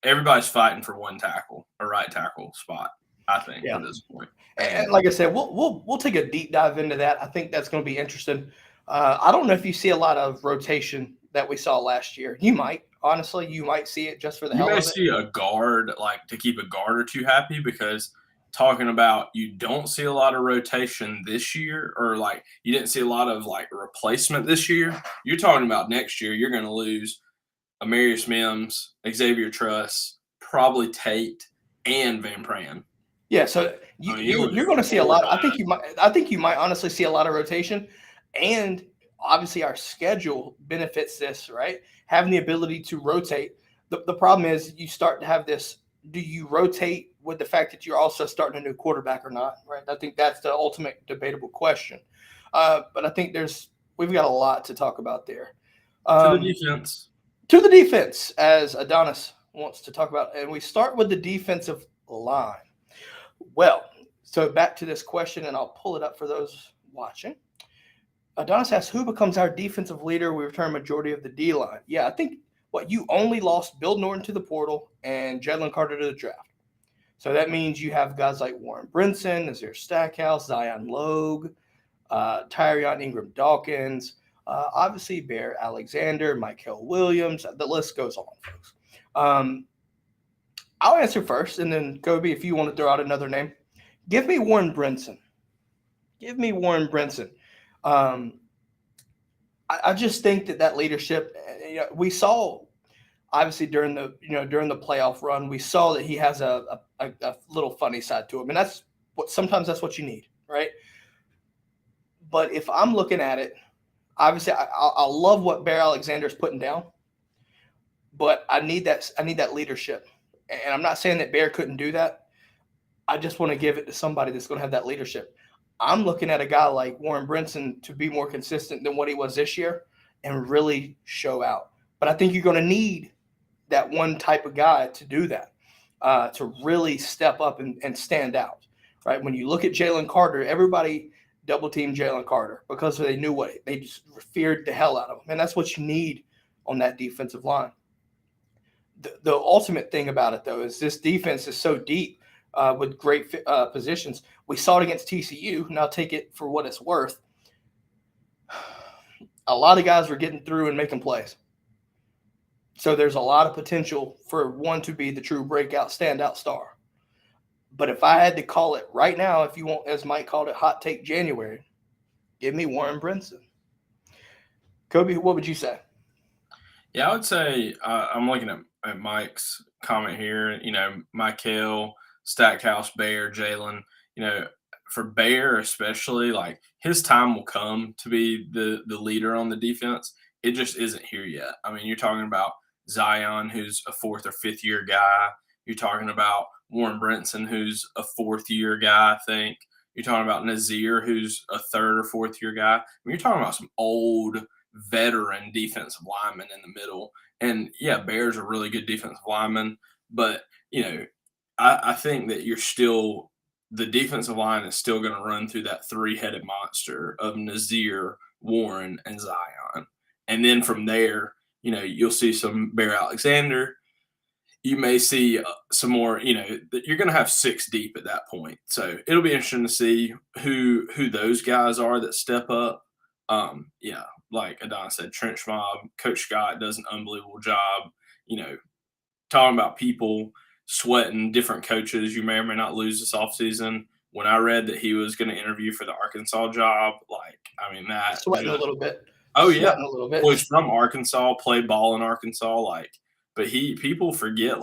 everybody's fighting for one tackle, a right tackle spot. I think at this point. And like I said, we'll take a deep dive into that. I think that's going to be interesting. I don't know if you see a lot of rotation that we saw last year. You might, honestly, see it just for the hell of it. You may see a guard, like to keep a guard or two happy, because talking about you don't see a lot of rotation this year, or like you didn't see a lot of like replacement this year. You're talking about next year, you're going to lose Amarius Mims, Xavier Truss, probably Tate, and Van Pran. Yeah, so you're going to see a lot. I think you might honestly see a lot of rotation, and obviously our schedule benefits this, right? Having the ability to rotate. The problem is you start to have this. Do you rotate with the fact that you're also starting a new quarterback or not? Right. I think that's the ultimate debatable question. But I think we've got a lot to talk about there. To the defense. To the defense, as Adonis wants to talk about, and we start with the defensive line. Well, so back to this question, and I'll pull it up for those watching. Adonis asks, who becomes our defensive leader? We return majority of the D-line. Yeah, I think you only lost Bill Norton to the portal and Jalen Carter to the draft. So that means you have guys like Warren Brinson, Nazir Stackhouse, Zion Logue, Tyrion Ingram-Dawkins, obviously Bear Alexander, Mykel Williams. The list goes on, folks. I'll answer first, and then Kobe, if you want to throw out another name. Give me Warren Brinson. I just think that leadership, we saw obviously during the playoff run, we saw that he has a little funny side to him, and sometimes that's what you need, right? But if I'm looking at it, obviously I love what Bear Alexander's putting down, but I need that leadership, and I'm not saying that Bear couldn't do that. I just want to give it to somebody that's going to have that leadership. I'm looking at a guy like Warren Brinson to be more consistent than what he was this year and really show out. But I think you're going to need that one type of guy to do that, to really step up and stand out, right? When you look at Jalen Carter, everybody double team Jalen Carter because they knew what they just feared the hell out of him. And that's what you need on that defensive line. The ultimate thing about it, though, is this defense is so deep with great positions. We saw it against TCU. Now take it for what it's worth. A lot of guys were getting through and making plays. So there's a lot of potential for one to be the true breakout, standout star. But if I had to call it right now, if you want, as Mike called it, hot take January, give me Warren Brinson. Kobe, what would you say? Yeah, I would say I'm looking at Mike's comment here. Mykel, Stackhouse, Bear, Jalen. For Bear especially, like his time will come to be the leader on the defense. It just isn't here yet. I mean, you're talking about Zion, who's a 4th or 5th year guy. You're talking about Warren Brinson, who's a 4th year guy, I think. You're talking about Nazir, who's a 3rd or 4th year guy. I mean, you're talking about some old veteran defensive linemen in the middle. And yeah, Bear's a really good defensive lineman, but I think that the defensive line is still going to run through that 3-headed monster of Nazir, Warren, and Zion. And then from there, you'll see some Bear Alexander. You may see some more, you're going to have 6 deep at that point. So it'll be interesting to see who those guys are that step up. Like Adon said, Trench Mob, Coach Scott does an unbelievable job, talking about people sweating different coaches you may or may not lose this offseason. When I read that he was going to interview for the Arkansas job, that sweating a little bit. Oh yeah, a little bit. Well, he's from Arkansas, played ball in Arkansas, but people forget,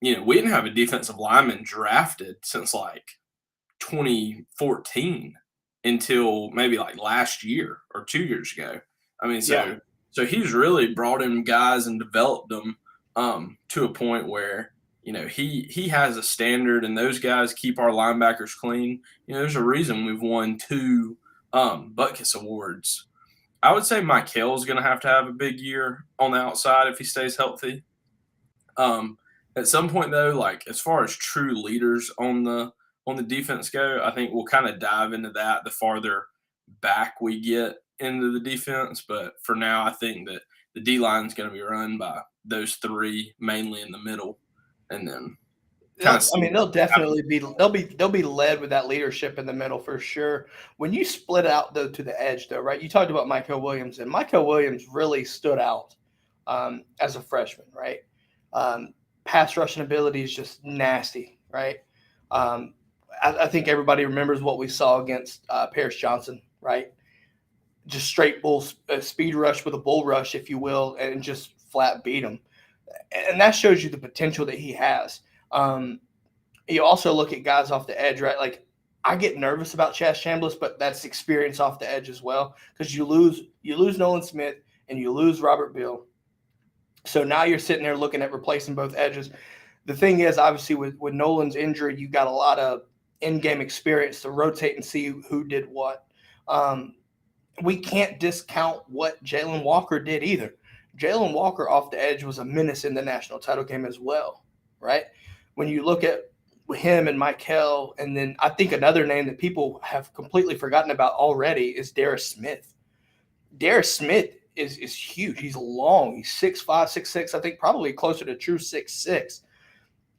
we didn't have a defensive lineman drafted since 2014 until maybe last year or 2 years ago. So he's really brought in guys and developed them to a point where he has a standard, and those guys keep our linebackers clean. There's a reason we've won 2 Butkus awards. I would say Mykel is going to have a big year on the outside if he stays healthy. At some point, though, as far as true leaders on the defense go, I think we'll kind of dive into that the farther back we get into the defense. But for now, I think that the D-line is going to be run by those 3, mainly in the middle, and then they'll definitely they'll be led with that leadership in the middle for sure. When you split out though to the edge though, right? You talked about Mykel Williams, and Mykel Williams really stood out as a freshman, right? Pass rushing ability is just nasty, right? I think everybody remembers what we saw against Paris Johnson, right? Just straight speed rush with a bull rush, if you will, and just flat beat him. And that shows you the potential that he has. You also look at guys off the edge, right? I get nervous about Chaz Chambliss, but that's experience off the edge as well, because you lose Nolan Smith and you lose Robert Beal. So now you're sitting there looking at replacing both edges. The thing is, obviously, with Nolan's injury, you got a lot of in-game experience to rotate and see who did what. We can't discount what Jalon Walker did either. Jalon Walker off the edge was a menace in the national title game as well, right? When you look at him and Mykel, and then I think another name that people have completely forgotten about already is Darius Smith. Darius Smith is huge. He's long. He's 6'5", 6'6", I think probably closer to true 6'6",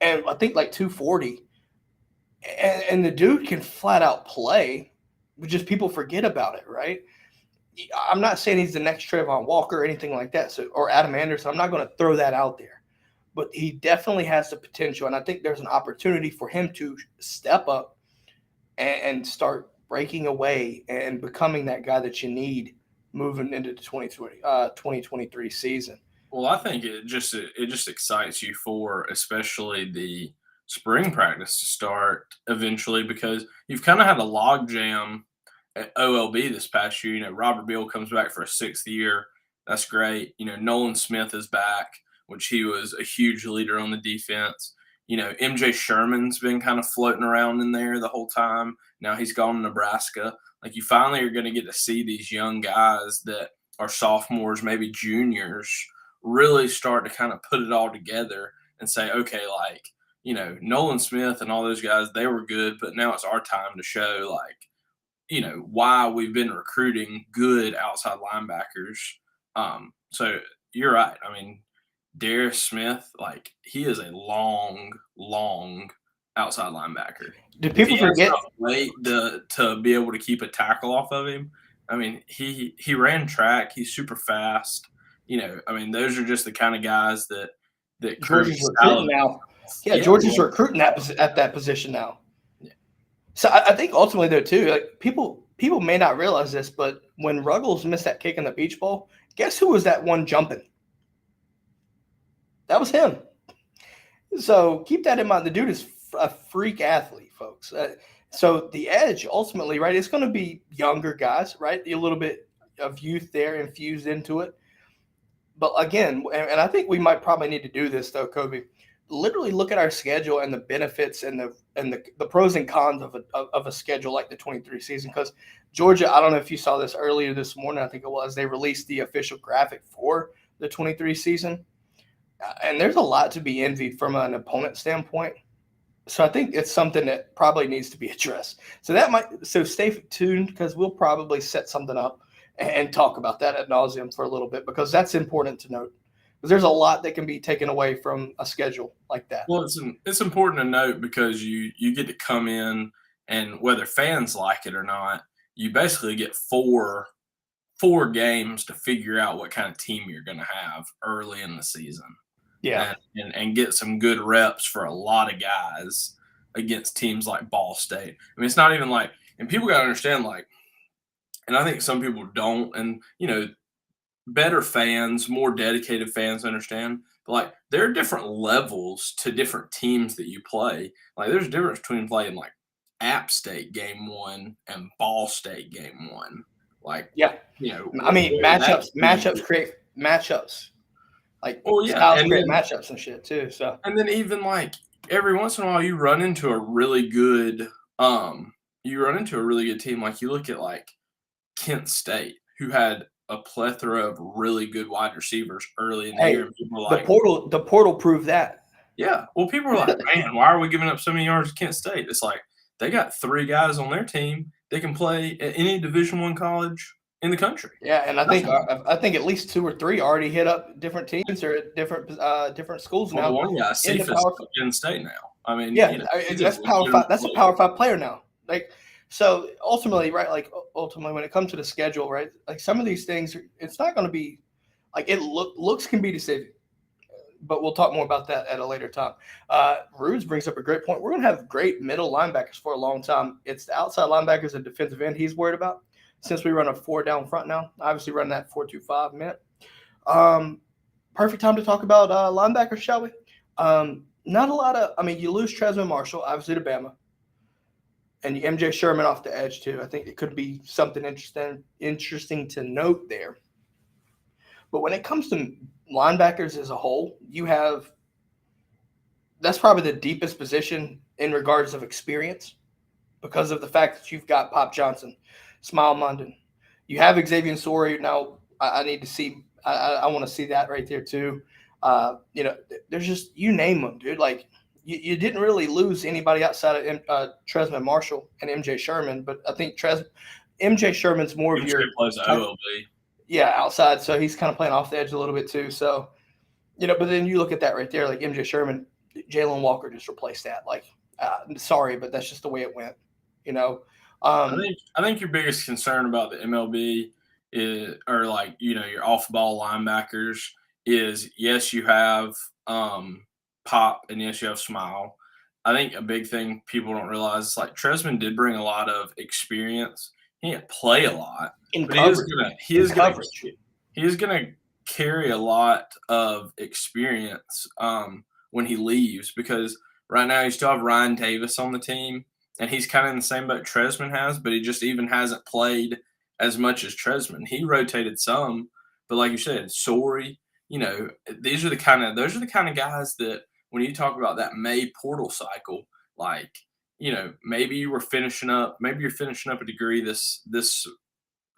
and I think 240. And the dude can flat out play, but just people forget about it, right? I'm not saying he's the next Trayvon Walker or anything like that, or Adam Anderson. I'm not going to throw that out there. But he definitely has the potential, and I think there's an opportunity for him to step up and start breaking away and becoming that guy that you need moving into the 2023 season. Well, I think it just excites you for especially the spring practice to start eventually, because you've kind of had a logjam at OLB this past year. Robert Beal comes back for a 6th year. That's great. Nolan Smith is back, which he was a huge leader on the defense. MJ Sherman's been kind of floating around in there the whole time. Now he's gone to Nebraska. You finally are going to get to see these young guys that are sophomores, maybe juniors, really start to kind of put it all together and say, okay, Nolan Smith and all those guys, they were good, but now it's our time to show, why we've been recruiting good outside linebackers. So you're right. I mean, Darius Smith, like, he is a long, long outside linebacker. Do If people he has forget? enough weight to be able to keep a tackle off of him, I mean, he ran track. He's super fast. I mean, those are just the kind of guys that Kirby Georgia's recruiting now. Yeah, Georgia's recruiting at that position now. Yeah. So I think ultimately, though, too, like people may not realize this, but when Ruggles missed that kick in the Beach Bowl, guess who was that one jumping? That was him. So keep that in mind. The dude is a freak athlete, folks. So the edge, ultimately, right, it's going to be younger guys, right? A little bit of youth there infused into it. But again, and I think we might probably need to do this, though, Kobe. Literally look at our schedule and the benefits and the pros and cons of a schedule like the 23 season. Because Georgia, I don't know if you saw this earlier this morning, I think it was, they released the official graphic for the 23 season. And there's a lot to be envied from an opponent standpoint. So I think it's something that probably needs to be addressed. So stay tuned, because we'll probably set something up and talk about that ad nauseum for a little bit, because that's important to note. Because there's a lot that can be taken away from a schedule like that. Well, it's important to note, because you get to come in, and whether fans like it or not, you basically get four games to figure out what kind of team you're going to have early in the season. Yeah. And get some good reps for a lot of guys against teams like Ball State. I mean, it's not even like, and people got to understand, like, and I think some people don't, and, better fans, more dedicated fans understand, but, like, there are different levels to different teams that you play. Like, there's a difference between playing, like, App State game 1 and Ball State game 1. Like, yeah. I mean, matchups create matchups. Like, styles create matchups and shit too. So, and then even, like, every once in a while you run into a really good team. Like, you look at, like, Kent State, who had a plethora of really good wide receivers early in the year. And people were like, the portal proved that. Yeah. Well, people were like, man, why are we giving up so many yards to Kent State? It's like, they got 3 guys on their team that can play at any Division I college in the country. Yeah, and I think at least 2 or 3 already hit up different teams or at different schools now. The one guy, Cephas, Kent State now. I mean, yeah, that's Power 5. That's a Power 5 player now. Like, so ultimately, right? Like, when it comes to the schedule, right? Like, some of these things, it's not going to be like it. Looks can be deceiving, but we'll talk more about that at a later time. Rudes brings up a great point. We're going to have great middle linebackers for a long time. It's the outside linebackers and defensive end he's worried about. Since we run a 4 down front now, obviously run that 4-2-5 minute. Perfect time to talk about linebackers, shall we? Not a lot of. I mean, you lose Tresman Marshall, obviously, to Bama, and MJ Sherman off the edge too. I think it could be something interesting to note there. But when it comes to linebackers as a whole, that's probably the deepest position in regards of experience, because of the fact that you've got Pop Johnson, Smile Munden. You have Xavier Sori. Now, I need to see – I want to see that right there too. There's just – you name them, dude. Like, you didn't really lose anybody outside of Tresman Marshall and MJ Sherman, but I think MJ Sherman's more of your – plays OLB. Yeah, outside. So he's kind of playing off the edge a little bit too. So, but then you look at that right there, like MJ Sherman, Jalon Walker just replaced that. Like, sorry, but that's just the way it went. I think your biggest concern about the MLB is, or like, your off-ball linebackers is, yes, you have Pop, and yes, you have Smile. I think a big thing people don't realize is, like, Tresman did bring a lot of experience. He didn't play a lot, but he is gonna carry a lot of experience when he leaves, because right now you still have Ryan Davis on the team, and he's kind of in the same boat Tresman has, but he just even hasn't played as much as Tresman. He rotated some, but like you said, Sori, those are the kind of guys that when you talk about that May portal cycle, like, maybe you're finishing up a degree this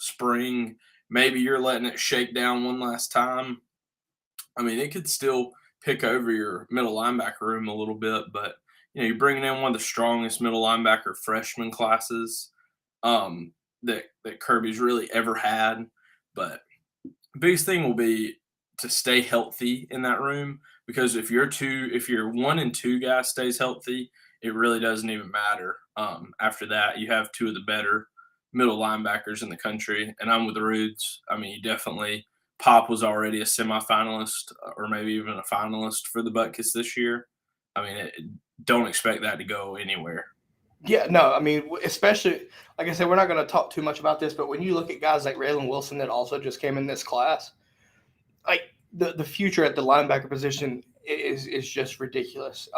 spring. Maybe you're letting it shake down one last time. I mean, it could still pick over your middle linebacker room a little bit, but you're bringing in one of the strongest middle linebacker freshman classes. that Kirby's really ever had. But the biggest thing will be to stay healthy in that room, because if your 1 and 2 guy stays healthy, it really doesn't even matter. After that, you have two of the better middle linebackers in the country, and I'm with the Rudes. I mean, you definitely Pop was already a semifinalist or maybe even a finalist for the Butkus this year. I mean, don't expect that to go anywhere. Yeah, no, I mean, especially like I said, we're not going to talk too much about this, but when you look at guys like Raylan Wilson that also just came in this class, like the future at the linebacker position is just ridiculous.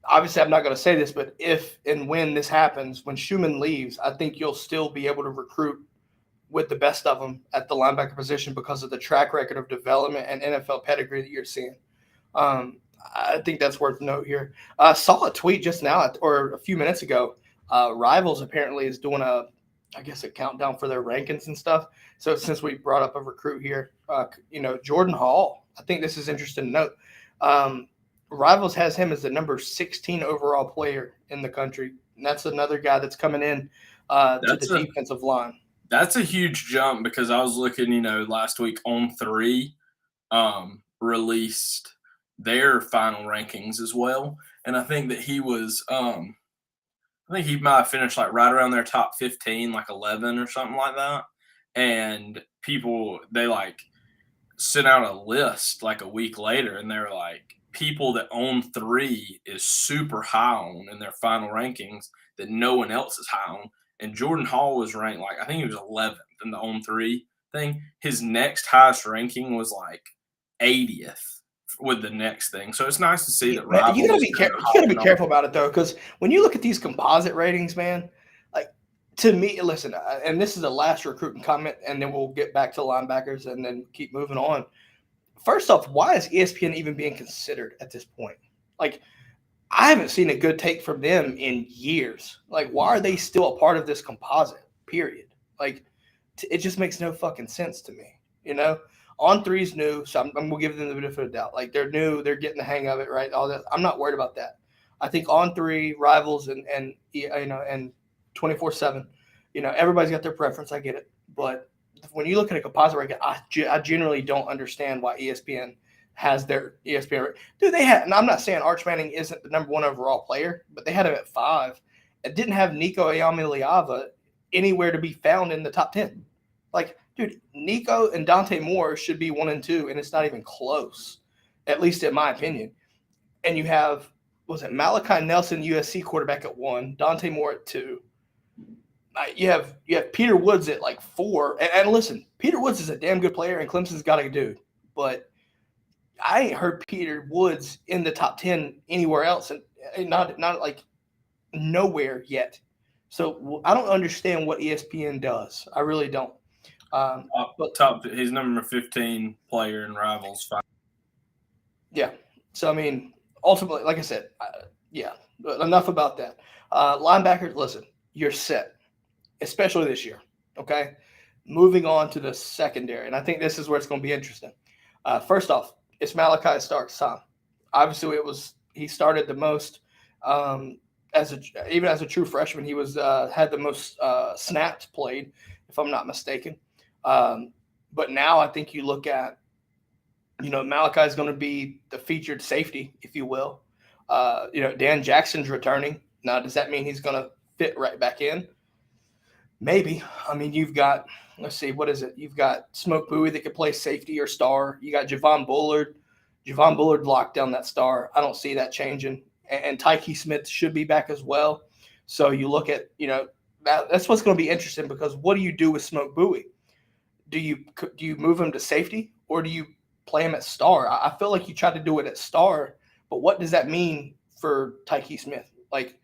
Obviously, I'm not going to say this, but if and when this happens, when Schumann leaves, I think you'll still be able to recruit with the best of them at the linebacker position because of the track record of development and NFL pedigree that you're seeing. I think that's worth note here. I saw a tweet just now or a few minutes ago. Rivals apparently is doing a countdown for their rankings and stuff. So since we brought up a recruit here, Jordan Hall, I think this is interesting to note. Rivals has him as the number 16 overall player in the country. And that's another guy that's coming in to the defensive line. That's a huge jump, because I was looking, last week On3 released their final rankings as well. And I think that he was I think he might have finished like right around their top 15, like 11 or something like that. And people, they like sent out a list like a week later, and they're like, people that On3 is super high on in their final rankings that no one else is high on. And Jordan Hall was ranked like, I think he was 11th in the On3 thing. His next highest ranking was like 80th with the next thing. So it's nice to see that Rivals. You gotta be careful about it though, because when you look at these composite ratings, man, like to me, listen, and this is the last recruiting comment, and then we'll get back to linebackers and then keep moving on. First off, why is ESPN even being considered at this point? Like, I haven't seen a good take from them in years. Like, why are they still a part of this composite, period? Like, it just makes no fucking sense to me, On3's new, so I'm going to give them the benefit of the doubt. Like, they're new, they're getting the hang of it, right? All that. I'm not worried about that. I think On3, Rivals, and 24/7, everybody's got their preference. I get it. But when you look at a composite ranking, I generally don't understand why ESPN has their ESPN. Dude, they had, and I'm not saying Arch Manning isn't the number 1 overall player, but they had him at 5. It didn't have Nico Eamiliava anywhere to be found in the top 10. Like, dude, Nico and Dante Moore should be 1 and 2, and it's not even close, at least in my opinion. And you have, Malaki Nelson, USC quarterback at 1, Dante Moore at 2. You have Peter Woods at like 4. And listen, Peter Woods is a damn good player, and Clemson's got a dude. But I ain't heard Peter Woods in the top 10 anywhere else, and not like nowhere yet. So I don't understand what ESPN does. I really don't. He's number 15 player in Rivals. Yeah. So, I mean, ultimately, like I said, enough about that. Linebackers, listen, you're set, especially this year, okay? Moving on to the secondary, and I think this is where it's going to be interesting. First off, it's Malaki Starks' time. Obviously, he started the most as a true freshman. He was had the most snaps played, if I'm not mistaken. But now I think you look at, Malaki is going to be the featured safety, if you will. Dan Jackson's returning. Now, does that mean he's going to fit right back in? Maybe. I mean, you've got, let's see, what is it? You've got Smoke Bowie that could play safety or star. You got Javon Bullard. Javon Bullard locked down that star. I don't see that changing. And Tyke Smith should be back as well. So you look at, that's what's going to be interesting, because what do you do with Smoke Bowie? Do you move him to safety, or do you play him at star? I feel like you tried to do it at star, but what does that mean for Tyke Smith? Like,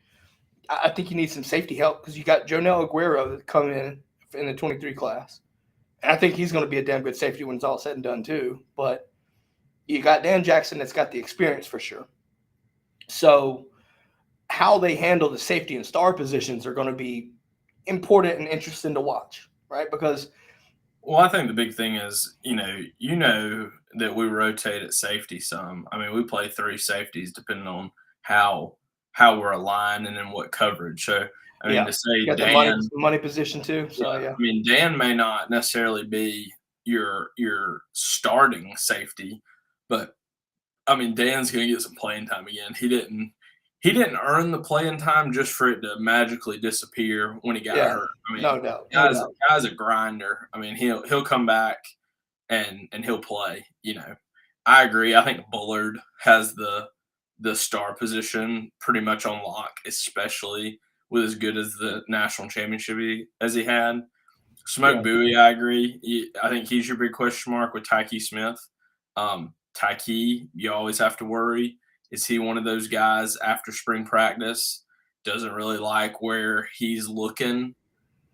I think you need some safety help, because you got Jonel Aguero that's coming in the 23 class. And I think he's going to be a damn good safety when it's all said and done too. But you got Dan Jackson that's got the experience for sure. So how they handle the safety and star positions are going to be important and interesting to watch, right? Because I think the big thing is, that we rotate at safety some. I mean, we play 3 safeties depending on how we're aligned and in what coverage. So I mean, to say got Dan, the money position too. So yeah. I mean, Dan may not necessarily be your starting safety, but I mean, Dan's going to get some playing time again. He didn't earn the playing time just for it to magically disappear when he got Yeah, hurt. I mean, no doubt, no doubt. guy's a grinder. I mean, he'll come back and he'll play. I agree. I think Bullard has the star position pretty much on lock, especially with as good as the national championship as he had. Smoke Bowie, I agree. I think he's your big question mark with Tyke Smith. Tyke, you always have to worry. Is he one of those guys after spring practice doesn't really like where he's looking?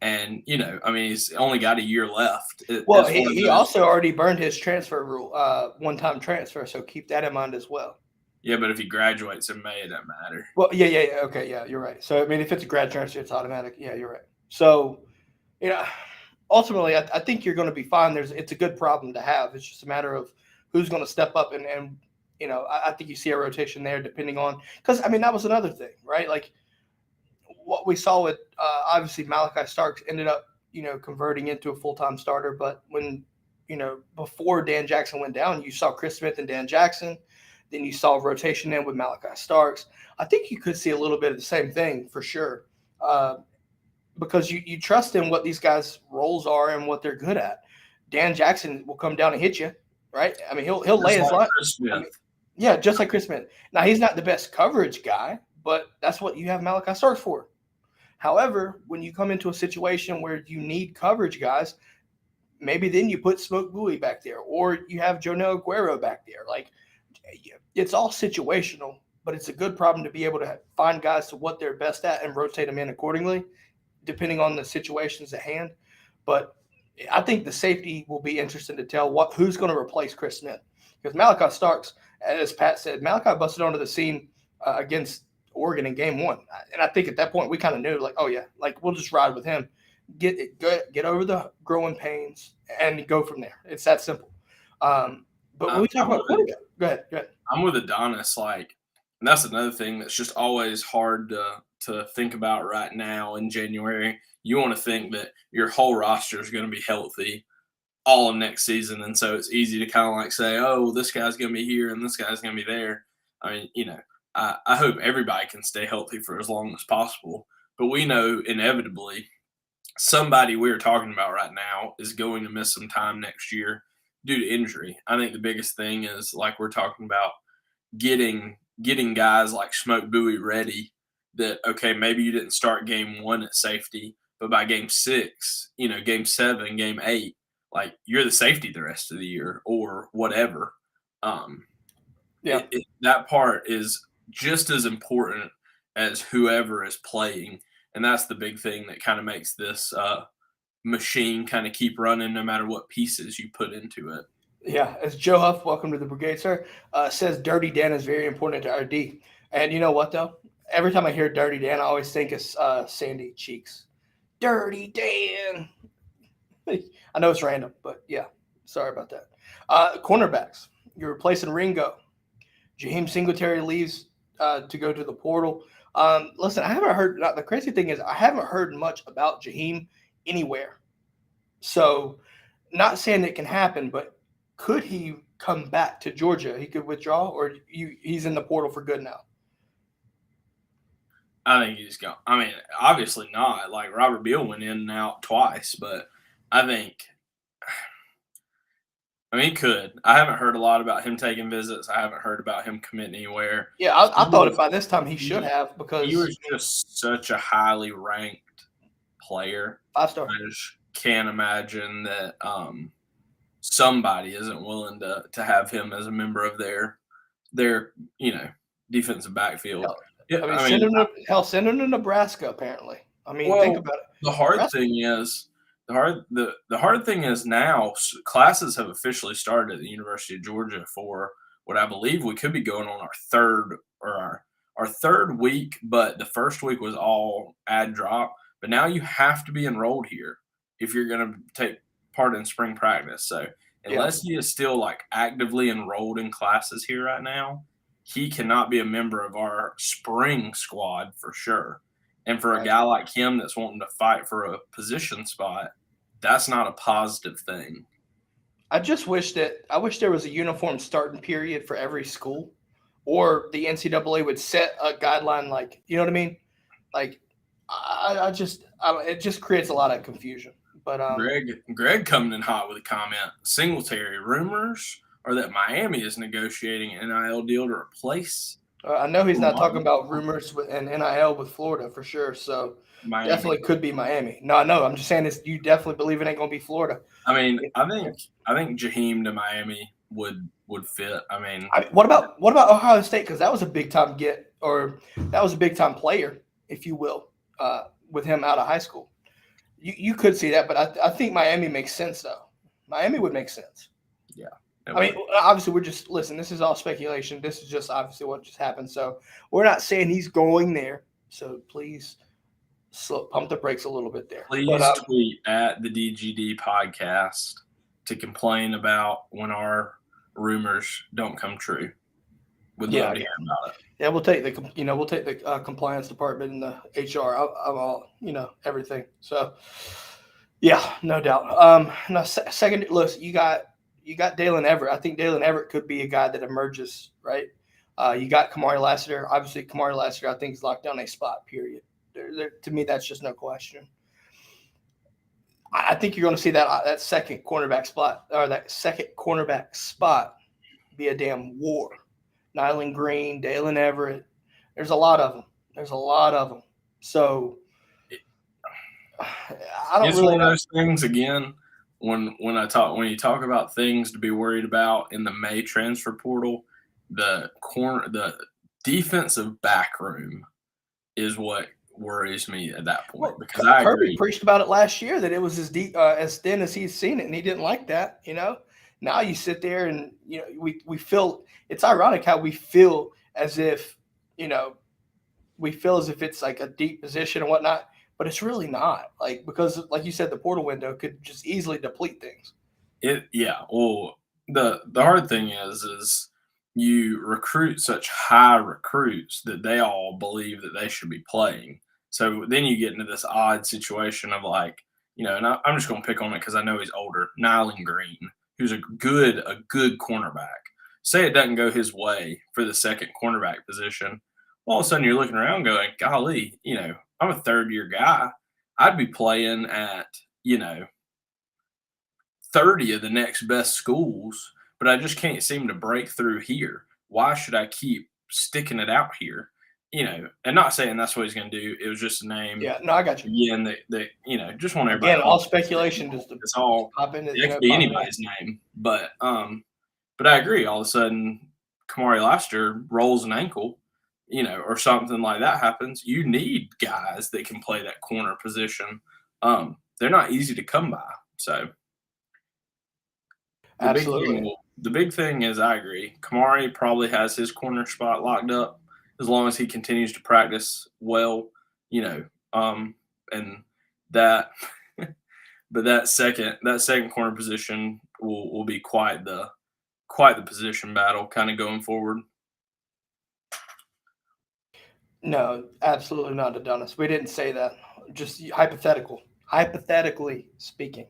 And, I mean, he's only got a year left. Well, he also already burned his transfer rule, one-time transfer, so keep that in mind as well. Yeah, but if he graduates in May, it doesn't matter. Well, yeah. Okay, yeah, you're right. So, I mean, if it's a grad transfer, it's automatic. Yeah, you're right. So, ultimately, I think you're going to be fine. It's a good problem to have. It's just a matter of who's going to step up and I think you see a rotation there depending on – because, I mean, that was another thing, right? Like what we saw with obviously Malaki Starks ended up, converting into a full-time starter. But when, before Dan Jackson went down, you saw Chris Smith and Dan Jackson. Then you saw rotation in with Malaki Starks. I think you could see a little bit of the same thing for sure because you trust in what these guys' roles are and what they're good at. Dan Jackson will come down and hit you, right? I mean, he'll lay his life. Yeah, just like Chris Smith. Now, he's not the best coverage guy, but that's what you have Malaki Starks for. However, when you come into a situation where you need coverage guys, maybe then you put Smoke Bowie back there or you have Jonel Aguero back there. Like, it's all situational, but it's a good problem to be able to find guys to what they're best at and rotate them in accordingly, depending on the situations at hand. But I think the safety will be interesting to tell who's going to replace Chris Smith. Because Malaki Starks, as Pat said, Malaki busted onto the scene against Oregon in game 1. And I think at that point we kind of knew, like, oh, yeah, like we'll just ride with him, get over the growing pains and go from there. It's that simple. But when we talk about quarterback, go ahead. I'm with Adonis. Like, and that's another thing that's just always hard to think about right now in January. You want to think that your whole roster is going to be healthy all of next season, and so it's easy to kind of like say, oh, this guy's going to be here and this guy's going to be there. I mean, I hope everybody can stay healthy for as long as possible, but we know inevitably somebody we're talking about right now is going to miss some time next year due to injury. I think the biggest thing is, like we're talking about, getting guys like Smoke Bowie ready that, okay, maybe you didn't start game 1 at safety, but by game 6, game 7, game 8, like you're the safety the rest of the year or whatever. That part is just as important as whoever is playing. And that's the big thing that kind of makes this machine kind of keep running no matter what pieces you put into it. Yeah, as Joe Huff, welcome to the brigade, sir, says Dirty Dan is very important to our D. And you know what, though? Every time I hear Dirty Dan, I always think of Sandy Cheeks. Dirty Dan. I know it's random, but yeah, sorry about that. Cornerbacks, you're replacing Ringo. Jaheim Singletary leaves to go to the portal. Listen, I haven't heard – the crazy thing is I haven't heard much about Jaheim anywhere. So not saying it can happen, but could he come back to Georgia? He could withdraw, or he's in the portal for good now? I think he's gone. I mean, obviously not. Like Robert Beal went in and out twice, but I think – he could. I haven't heard a lot about him taking visits. I haven't heard about him committing anywhere. Yeah, I thought by this time he should have, because he was just such a highly ranked player. 5-star. I just can't imagine that somebody isn't willing to have him as a member of their defensive backfield. Yeah, send him to Nebraska. Apparently, think about it. The hard thing is. The hard thing is now classes have officially started at the University of Georgia for what I believe we could be going on our third week, but the first week was all add drop. But now you have to be enrolled here if you're going to take part in spring practice. So unless he is still like actively enrolled in classes here right now, he cannot be a member of our spring squad for sure. And for a guy like him that's wanting to fight for a position spot, that's not a positive thing. I wish there was a uniform starting period for every school, or the NCAA would set a guideline, like, you know what I mean? Like, it just creates a lot of confusion. But Greg coming in hot with a comment. Singletary rumors are that Miami is negotiating an NIL deal to replace. I know he's not talking about rumors and NIL with Florida for sure. So Miami. Definitely could be Miami. No, I'm just saying this. You definitely believe it ain't going to be Florida. I mean, I think Jaheim to Miami would fit. I mean, what about Ohio State? Because that was a big time that was a big time player, if you will, with him out of high school. You could see that, but I think Miami makes sense though. Miami would make sense. Yeah. I mean, obviously, listen, this is all speculation. This is just obviously what just happened. So we're not saying he's going there. So please pump the brakes a little bit there. Please tweet at the DGD podcast to complain about when our rumors don't come true. We'd love to hear about it. Yeah, we'll take the compliance department and the HR. I'm all, everything. So, yeah, no doubt. Now, second, listen, you got Dalen Everett. I think Dalen Everett could be a guy that emerges, right? You got Kamari Lassiter. Obviously, Kamari Lassiter, I think, is locked down a spot, period. To me, that's just no question. I think you're going to see that second cornerback spot be a damn war. Nyland Green, Dalen Everett. There's a lot of them. So I don't it's really one of those things again. When you talk about things to be worried about in the May transfer portal, the defensive back room is what worries me at that point, because I agree. Kirby preached about it last year that it was as thin as he's seen it, and he didn't like that. Now you sit there and we feel it's ironic how we feel as if it's like a deep position and whatnot. But it's really not, because like you said, the portal window could just easily deplete things. Well, the hard thing is you recruit such high recruits that they all believe that they should be playing. So then you get into this odd situation of and I'm just going to pick on it because I know he's older, Nyland Green, who's a good cornerback. Say it doesn't go his way for the second cornerback position. All of a sudden you're looking around going, golly, I'm a third-year guy. I'd be playing at, 30 of the next best schools, but I just can't seem to break through here. Why should I keep sticking it out here? And not saying that's what he's going to do. It was just a name. Yeah, no, I got you. Again, just want everybody. Again, all speculation. It's all. It could be anybody's name, but I agree. All of a sudden, Kamari Lassiter rolls an ankle, or something like that happens. You need guys that can play that corner position. They're not easy to come by. So, absolutely. The big thing is, I agree. Kamari probably has his corner spot locked up as long as he continues to practice well, and that. But that second corner position will be quite the position battle kind of going forward. No, absolutely not, Adonis. We didn't say that. Just hypothetically speaking.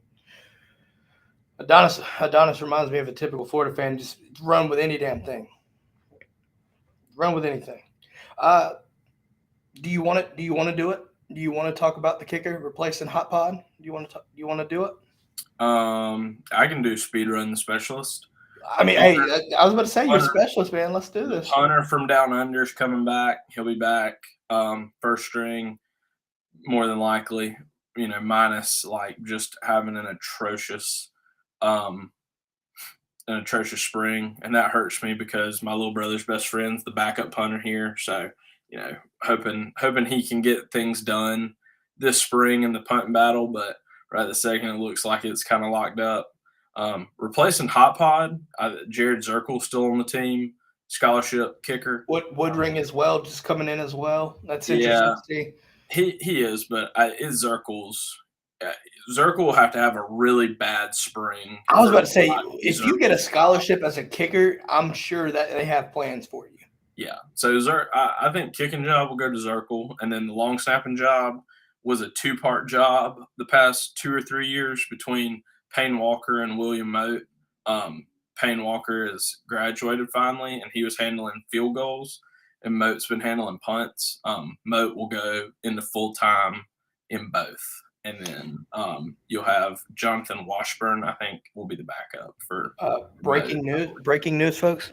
Adonis reminds me of a typical Florida fan. Just run with any damn thing. Run with anything. Do you want to do it? Do you want to talk about the kicker replacing Hot Pod? Do you want to do it? I can do speed run the specialist. I mean, hey, I was about to say you're a specialist, man. Let's do this. Hunter from Down Under is coming back. He'll be back. First string, more than likely. Minus just having an atrocious spring, and that hurts me because my little brother's best friend's the backup punter here. So, hoping he can get things done this spring in the punting battle, but right this second it looks like it's kind of locked up. Replacing Hot Pod, Jared Zirkel's still on the team, scholarship kicker. Woodring as well, just coming in as well. That's interesting to see. He is, but it's Zirkel's. Zirkel will have to have a really bad spring. I was about to say, if you get a scholarship as a kicker, I'm sure that they have plans for you. Yeah. So I think kicking job will go to Zirkle, and then the long snapping job was a two-part job the past 2 or 3 years between Payne Walker and William Moat. Payne Walker has graduated finally, and he was handling field goals, and Moat's been handling punts. Moat will go into full time in both, and then you'll have Jonathan Washburn. I think will be the backup for breaking news, folks.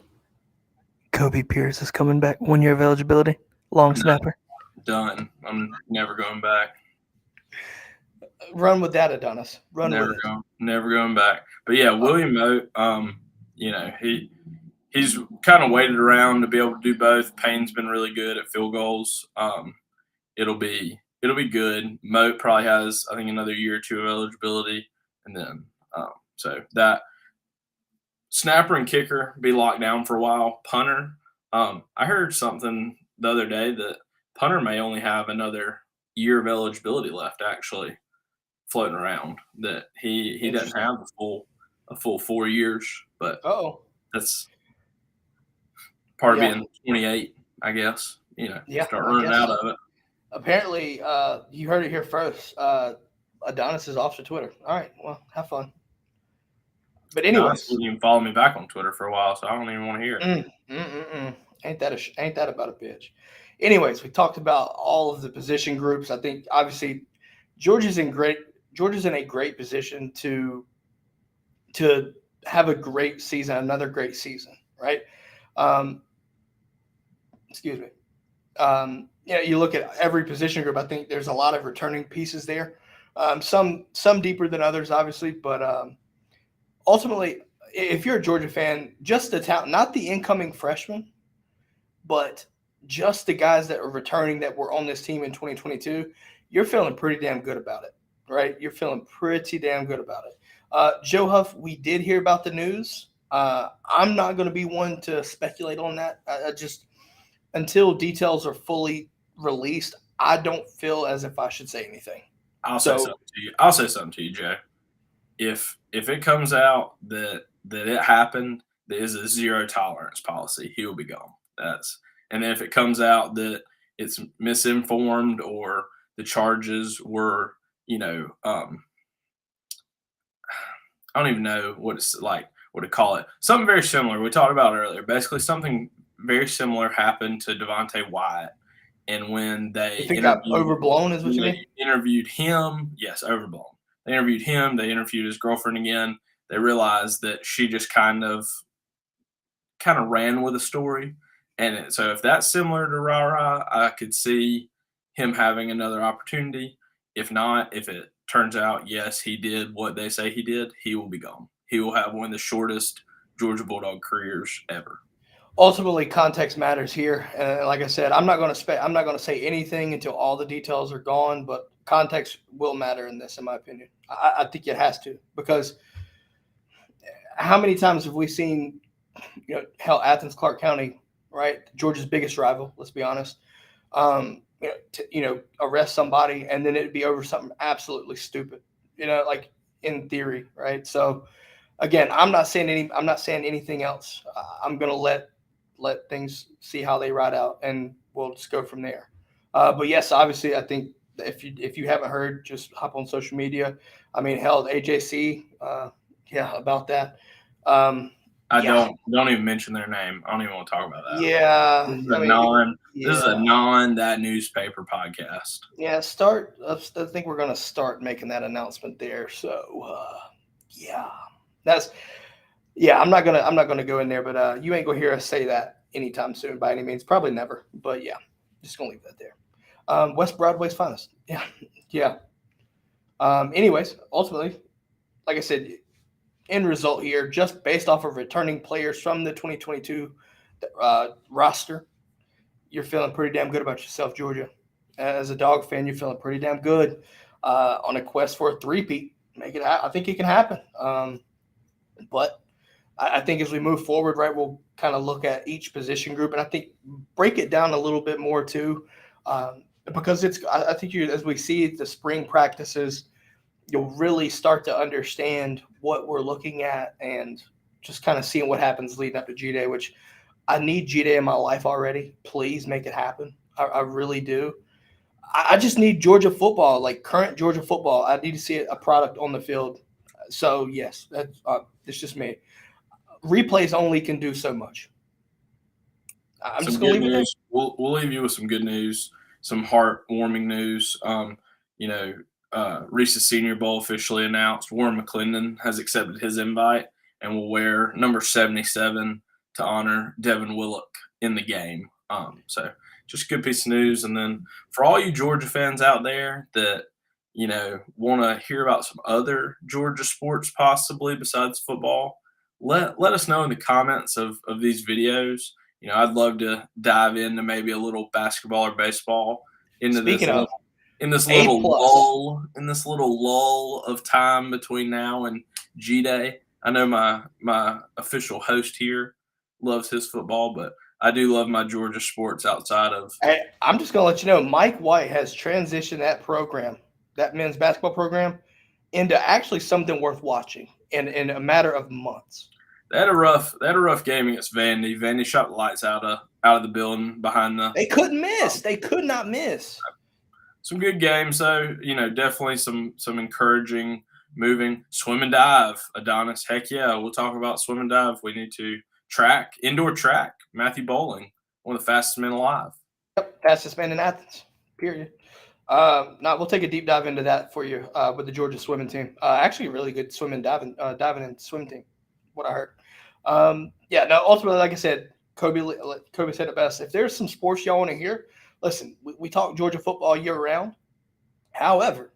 Kobe Pierce is coming back. 1 year of eligibility. Long snapper. Done. I'm never going back. Run with that, Adonis. Never going back. But yeah, William Moat, he's kind of waited around to be able to do both. Payne's been really good at field goals. It'll be good. Moat probably has, I think, another year or two of eligibility, and then so that snapper and kicker be locked down for a while. Punter, I heard something the other day that punter may only have another year of eligibility left, actually, floating around, that he doesn't have a full 4 years, but that's part of being 28, I guess. Start running out of it. Apparently, you heard it here first. Adonis is off to Twitter. All right, well, have fun. But anyways, you can follow me back on Twitter for a while, so I don't even want to hear it. Ain't that about a bitch? Anyways, we talked about all of the position groups. I think obviously Georgia's in a great position to have a great season, another great season, right? Excuse me. You look at every position group. I think there's a lot of returning pieces there. Some deeper than others, obviously, but ultimately, if you're a Georgia fan, just the talent, not the incoming freshmen, but just the guys that are returning that were on this team in 2022, you're feeling pretty damn good about it, right? You're feeling pretty damn good about it. Joe Huff, we did hear about the news. I'm not going to be one to speculate on that. I just until details are fully released, I don't feel as if I should say anything. I'll say something to you, Jay. If it comes out that it happened, there is a zero tolerance policy. He will be gone. And then if it comes out that it's misinformed or the charges were, I don't even know what to call it. Something very similar. We talked about earlier. Basically, something very similar happened to Devontae Wyatt. And when they got overblown, is what you mean? Interviewed him, yes, overblown. They interviewed him. They interviewed his girlfriend again. They realized that she just kind of ran with the story. And so if that's similar to Rara, I could see him having another opportunity. If not, if it turns out, yes, he did what they say he did, he will be gone. He will have one of the shortest Georgia Bulldog careers ever. Ultimately, context matters here. Like I said, I'm not going to say anything until all the details are gone, but context will matter in this, in my opinion. I think it has to, because how many times have we seen, Athens, Clark County, right? Georgia's biggest rival, let's be honest, arrest somebody and then it'd be over something absolutely stupid, like in theory, right? So again, I'm not saying anything else. I'm going to let things see how they ride out, and we'll just go from there. But yes, obviously, I think if you haven't heard, just hop on social media. I mean, hell, AJC, about that. Don't even mention their name. I don't even want to talk about that. Yeah, this is a non that newspaper podcast. Yeah, I think we're gonna start making that announcement there. So I'm not gonna go in there, but you ain't gonna hear us say that anytime soon by any means. Probably never. But yeah, just gonna leave that there. West Broadway's finest. Yeah. Anyways, ultimately, like I said, end result here, just based off of returning players from the 2022 roster, you're feeling pretty damn good about yourself, Georgia. As a Dog fan, you're feeling pretty damn good on a quest for a three-peat. I think it can happen. But I think as we move forward, right, we'll kind of look at each position group, and I think break it down a little bit more too, because I think as we see the spring practices, you'll really start to understand what we're looking at and just kind of seeing what happens leading up to G-Day, which I need G-Day in my life already. Please make it happen. I really do. I just need Georgia football, like current Georgia football. I need to see a product on the field. So, yes, it's just me. Replays only can do so much. I'm Some just going good to leave it there. news. We'll leave you with some good news, some heartwarming news. Reese's Senior Bowl officially announced. Warren McClendon has accepted his invite and will wear number 77 to honor Devin Willock in the game. So just a good piece of news. And then for all you Georgia fans out there that want to hear about some other Georgia sports possibly besides football, let us know in the comments of these videos. I'd love to dive into maybe a little basketball or baseball into Speaking of, in this A+. little lull of time between now and G-Day. I know my official host here loves his football, but I do love my Georgia sports outside of. Hey, I'm just going to let you know, Mike White has transitioned that program, that men's basketball program, into actually something worth watching in a matter of months. They had a rough game against Vandy. Vandy shot the lights out of the building behind the. They couldn't miss. They could not miss. Some good games, though. Definitely some encouraging, moving. Swim and dive, Adonis. Heck yeah, we'll talk about swim and dive. We need to indoor track. Matthew Bowling, one of the fastest men alive. Yep, fastest man in Athens, period. Now we'll take a deep dive into that for you with the Georgia swimming team. Actually, a really good diving and swim team, what I heard. Ultimately, like I said, Kobe said it best. If there's some sports y'all want to hear, listen, we talk Georgia football year round. However,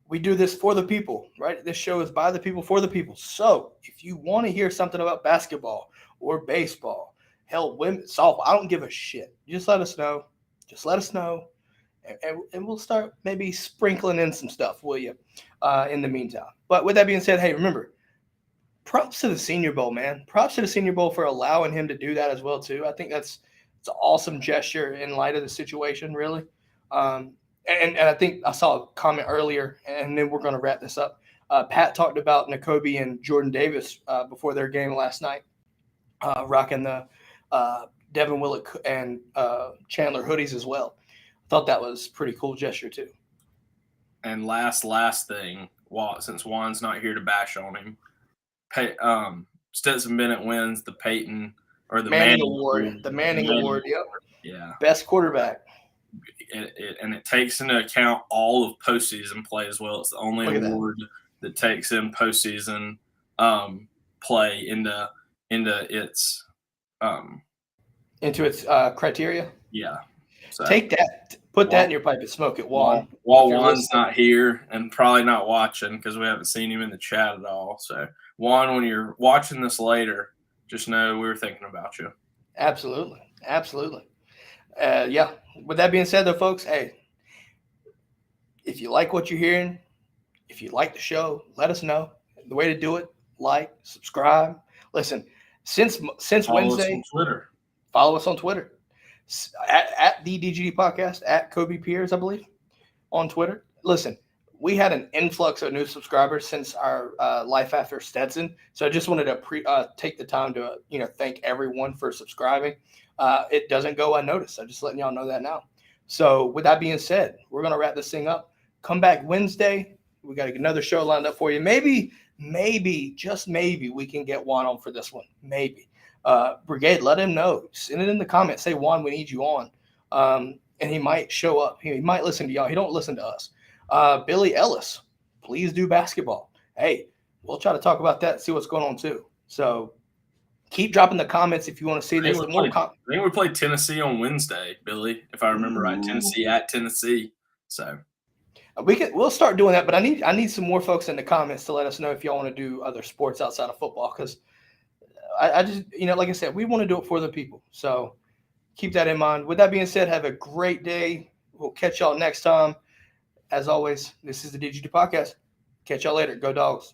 we do this for the people, right? This show is by the people, for the people. So if you want to hear something about basketball or baseball, hell, women, softball, I don't give a shit. Just let us know. And we'll start maybe sprinkling in some stuff, will you, in the meantime. But with that being said, hey, remember, props to the Senior Bowl, man. Props to the Senior Bowl for allowing him to do that as well, too. I think it's an awesome gesture in light of the situation, really. And I think I saw a comment earlier, and then we're going to wrap this up. Pat talked about Nakobe and Jordan Davis before their game last night, rocking the Devin Willock and Chandler hoodies as well. I thought that was a pretty cool gesture, too. And last thing, since Juan's not here to bash on him, Stetson Bennett wins the Peyton or the Manning Award. The Manning Award, yep. Yeah. Best quarterback. And it takes into account all of postseason play as well. It's the only award that takes in postseason play into its criteria. Yeah. So take that, put that in your pipe and smoke it, Juan. While Juan's not here and probably not watching because we haven't seen him in the chat at all. So Juan, when you're watching this later, just know we were thinking about you. Absolutely. Yeah. With that being said, though, folks, hey, if you like what you're hearing, if you like the show, let us know. The way to do it, like, subscribe. Listen, since Wednesday, follow us on Twitter. At the DGD podcast, at Kobe Pierce, I believe, on Twitter. Listen, we had an influx of new subscribers since our life after Stetson. So I just wanted to take the time to thank everyone for subscribing. It doesn't go unnoticed. I'm just letting y'all know that now. So with that being said, we're going to wrap this thing up. Come back Wednesday. We got another show lined up for you. Maybe, just maybe we can get Juan on for this one. Maybe. Brigade, let him know. Send it in the comments. Say, Juan, we need you on. And he might show up. He might listen to y'all. He don't listen to us. Billy Ellis, please do basketball. Hey, we'll try to talk about that, see what's going on too. So keep dropping the comments if you want to see this. I think we played Tennessee on Wednesday, Billy, if I remember right. Tennessee at Tennessee. So we'll start doing that, but I need some more folks in the comments to let us know if y'all want to do other sports outside of football, because I just, like I said, we want to do it for the people. So keep that in mind. With that being said, have a great day. We'll catch y'all next time. As always, this is the DGD Podcast. Catch y'all later. Go Dogs.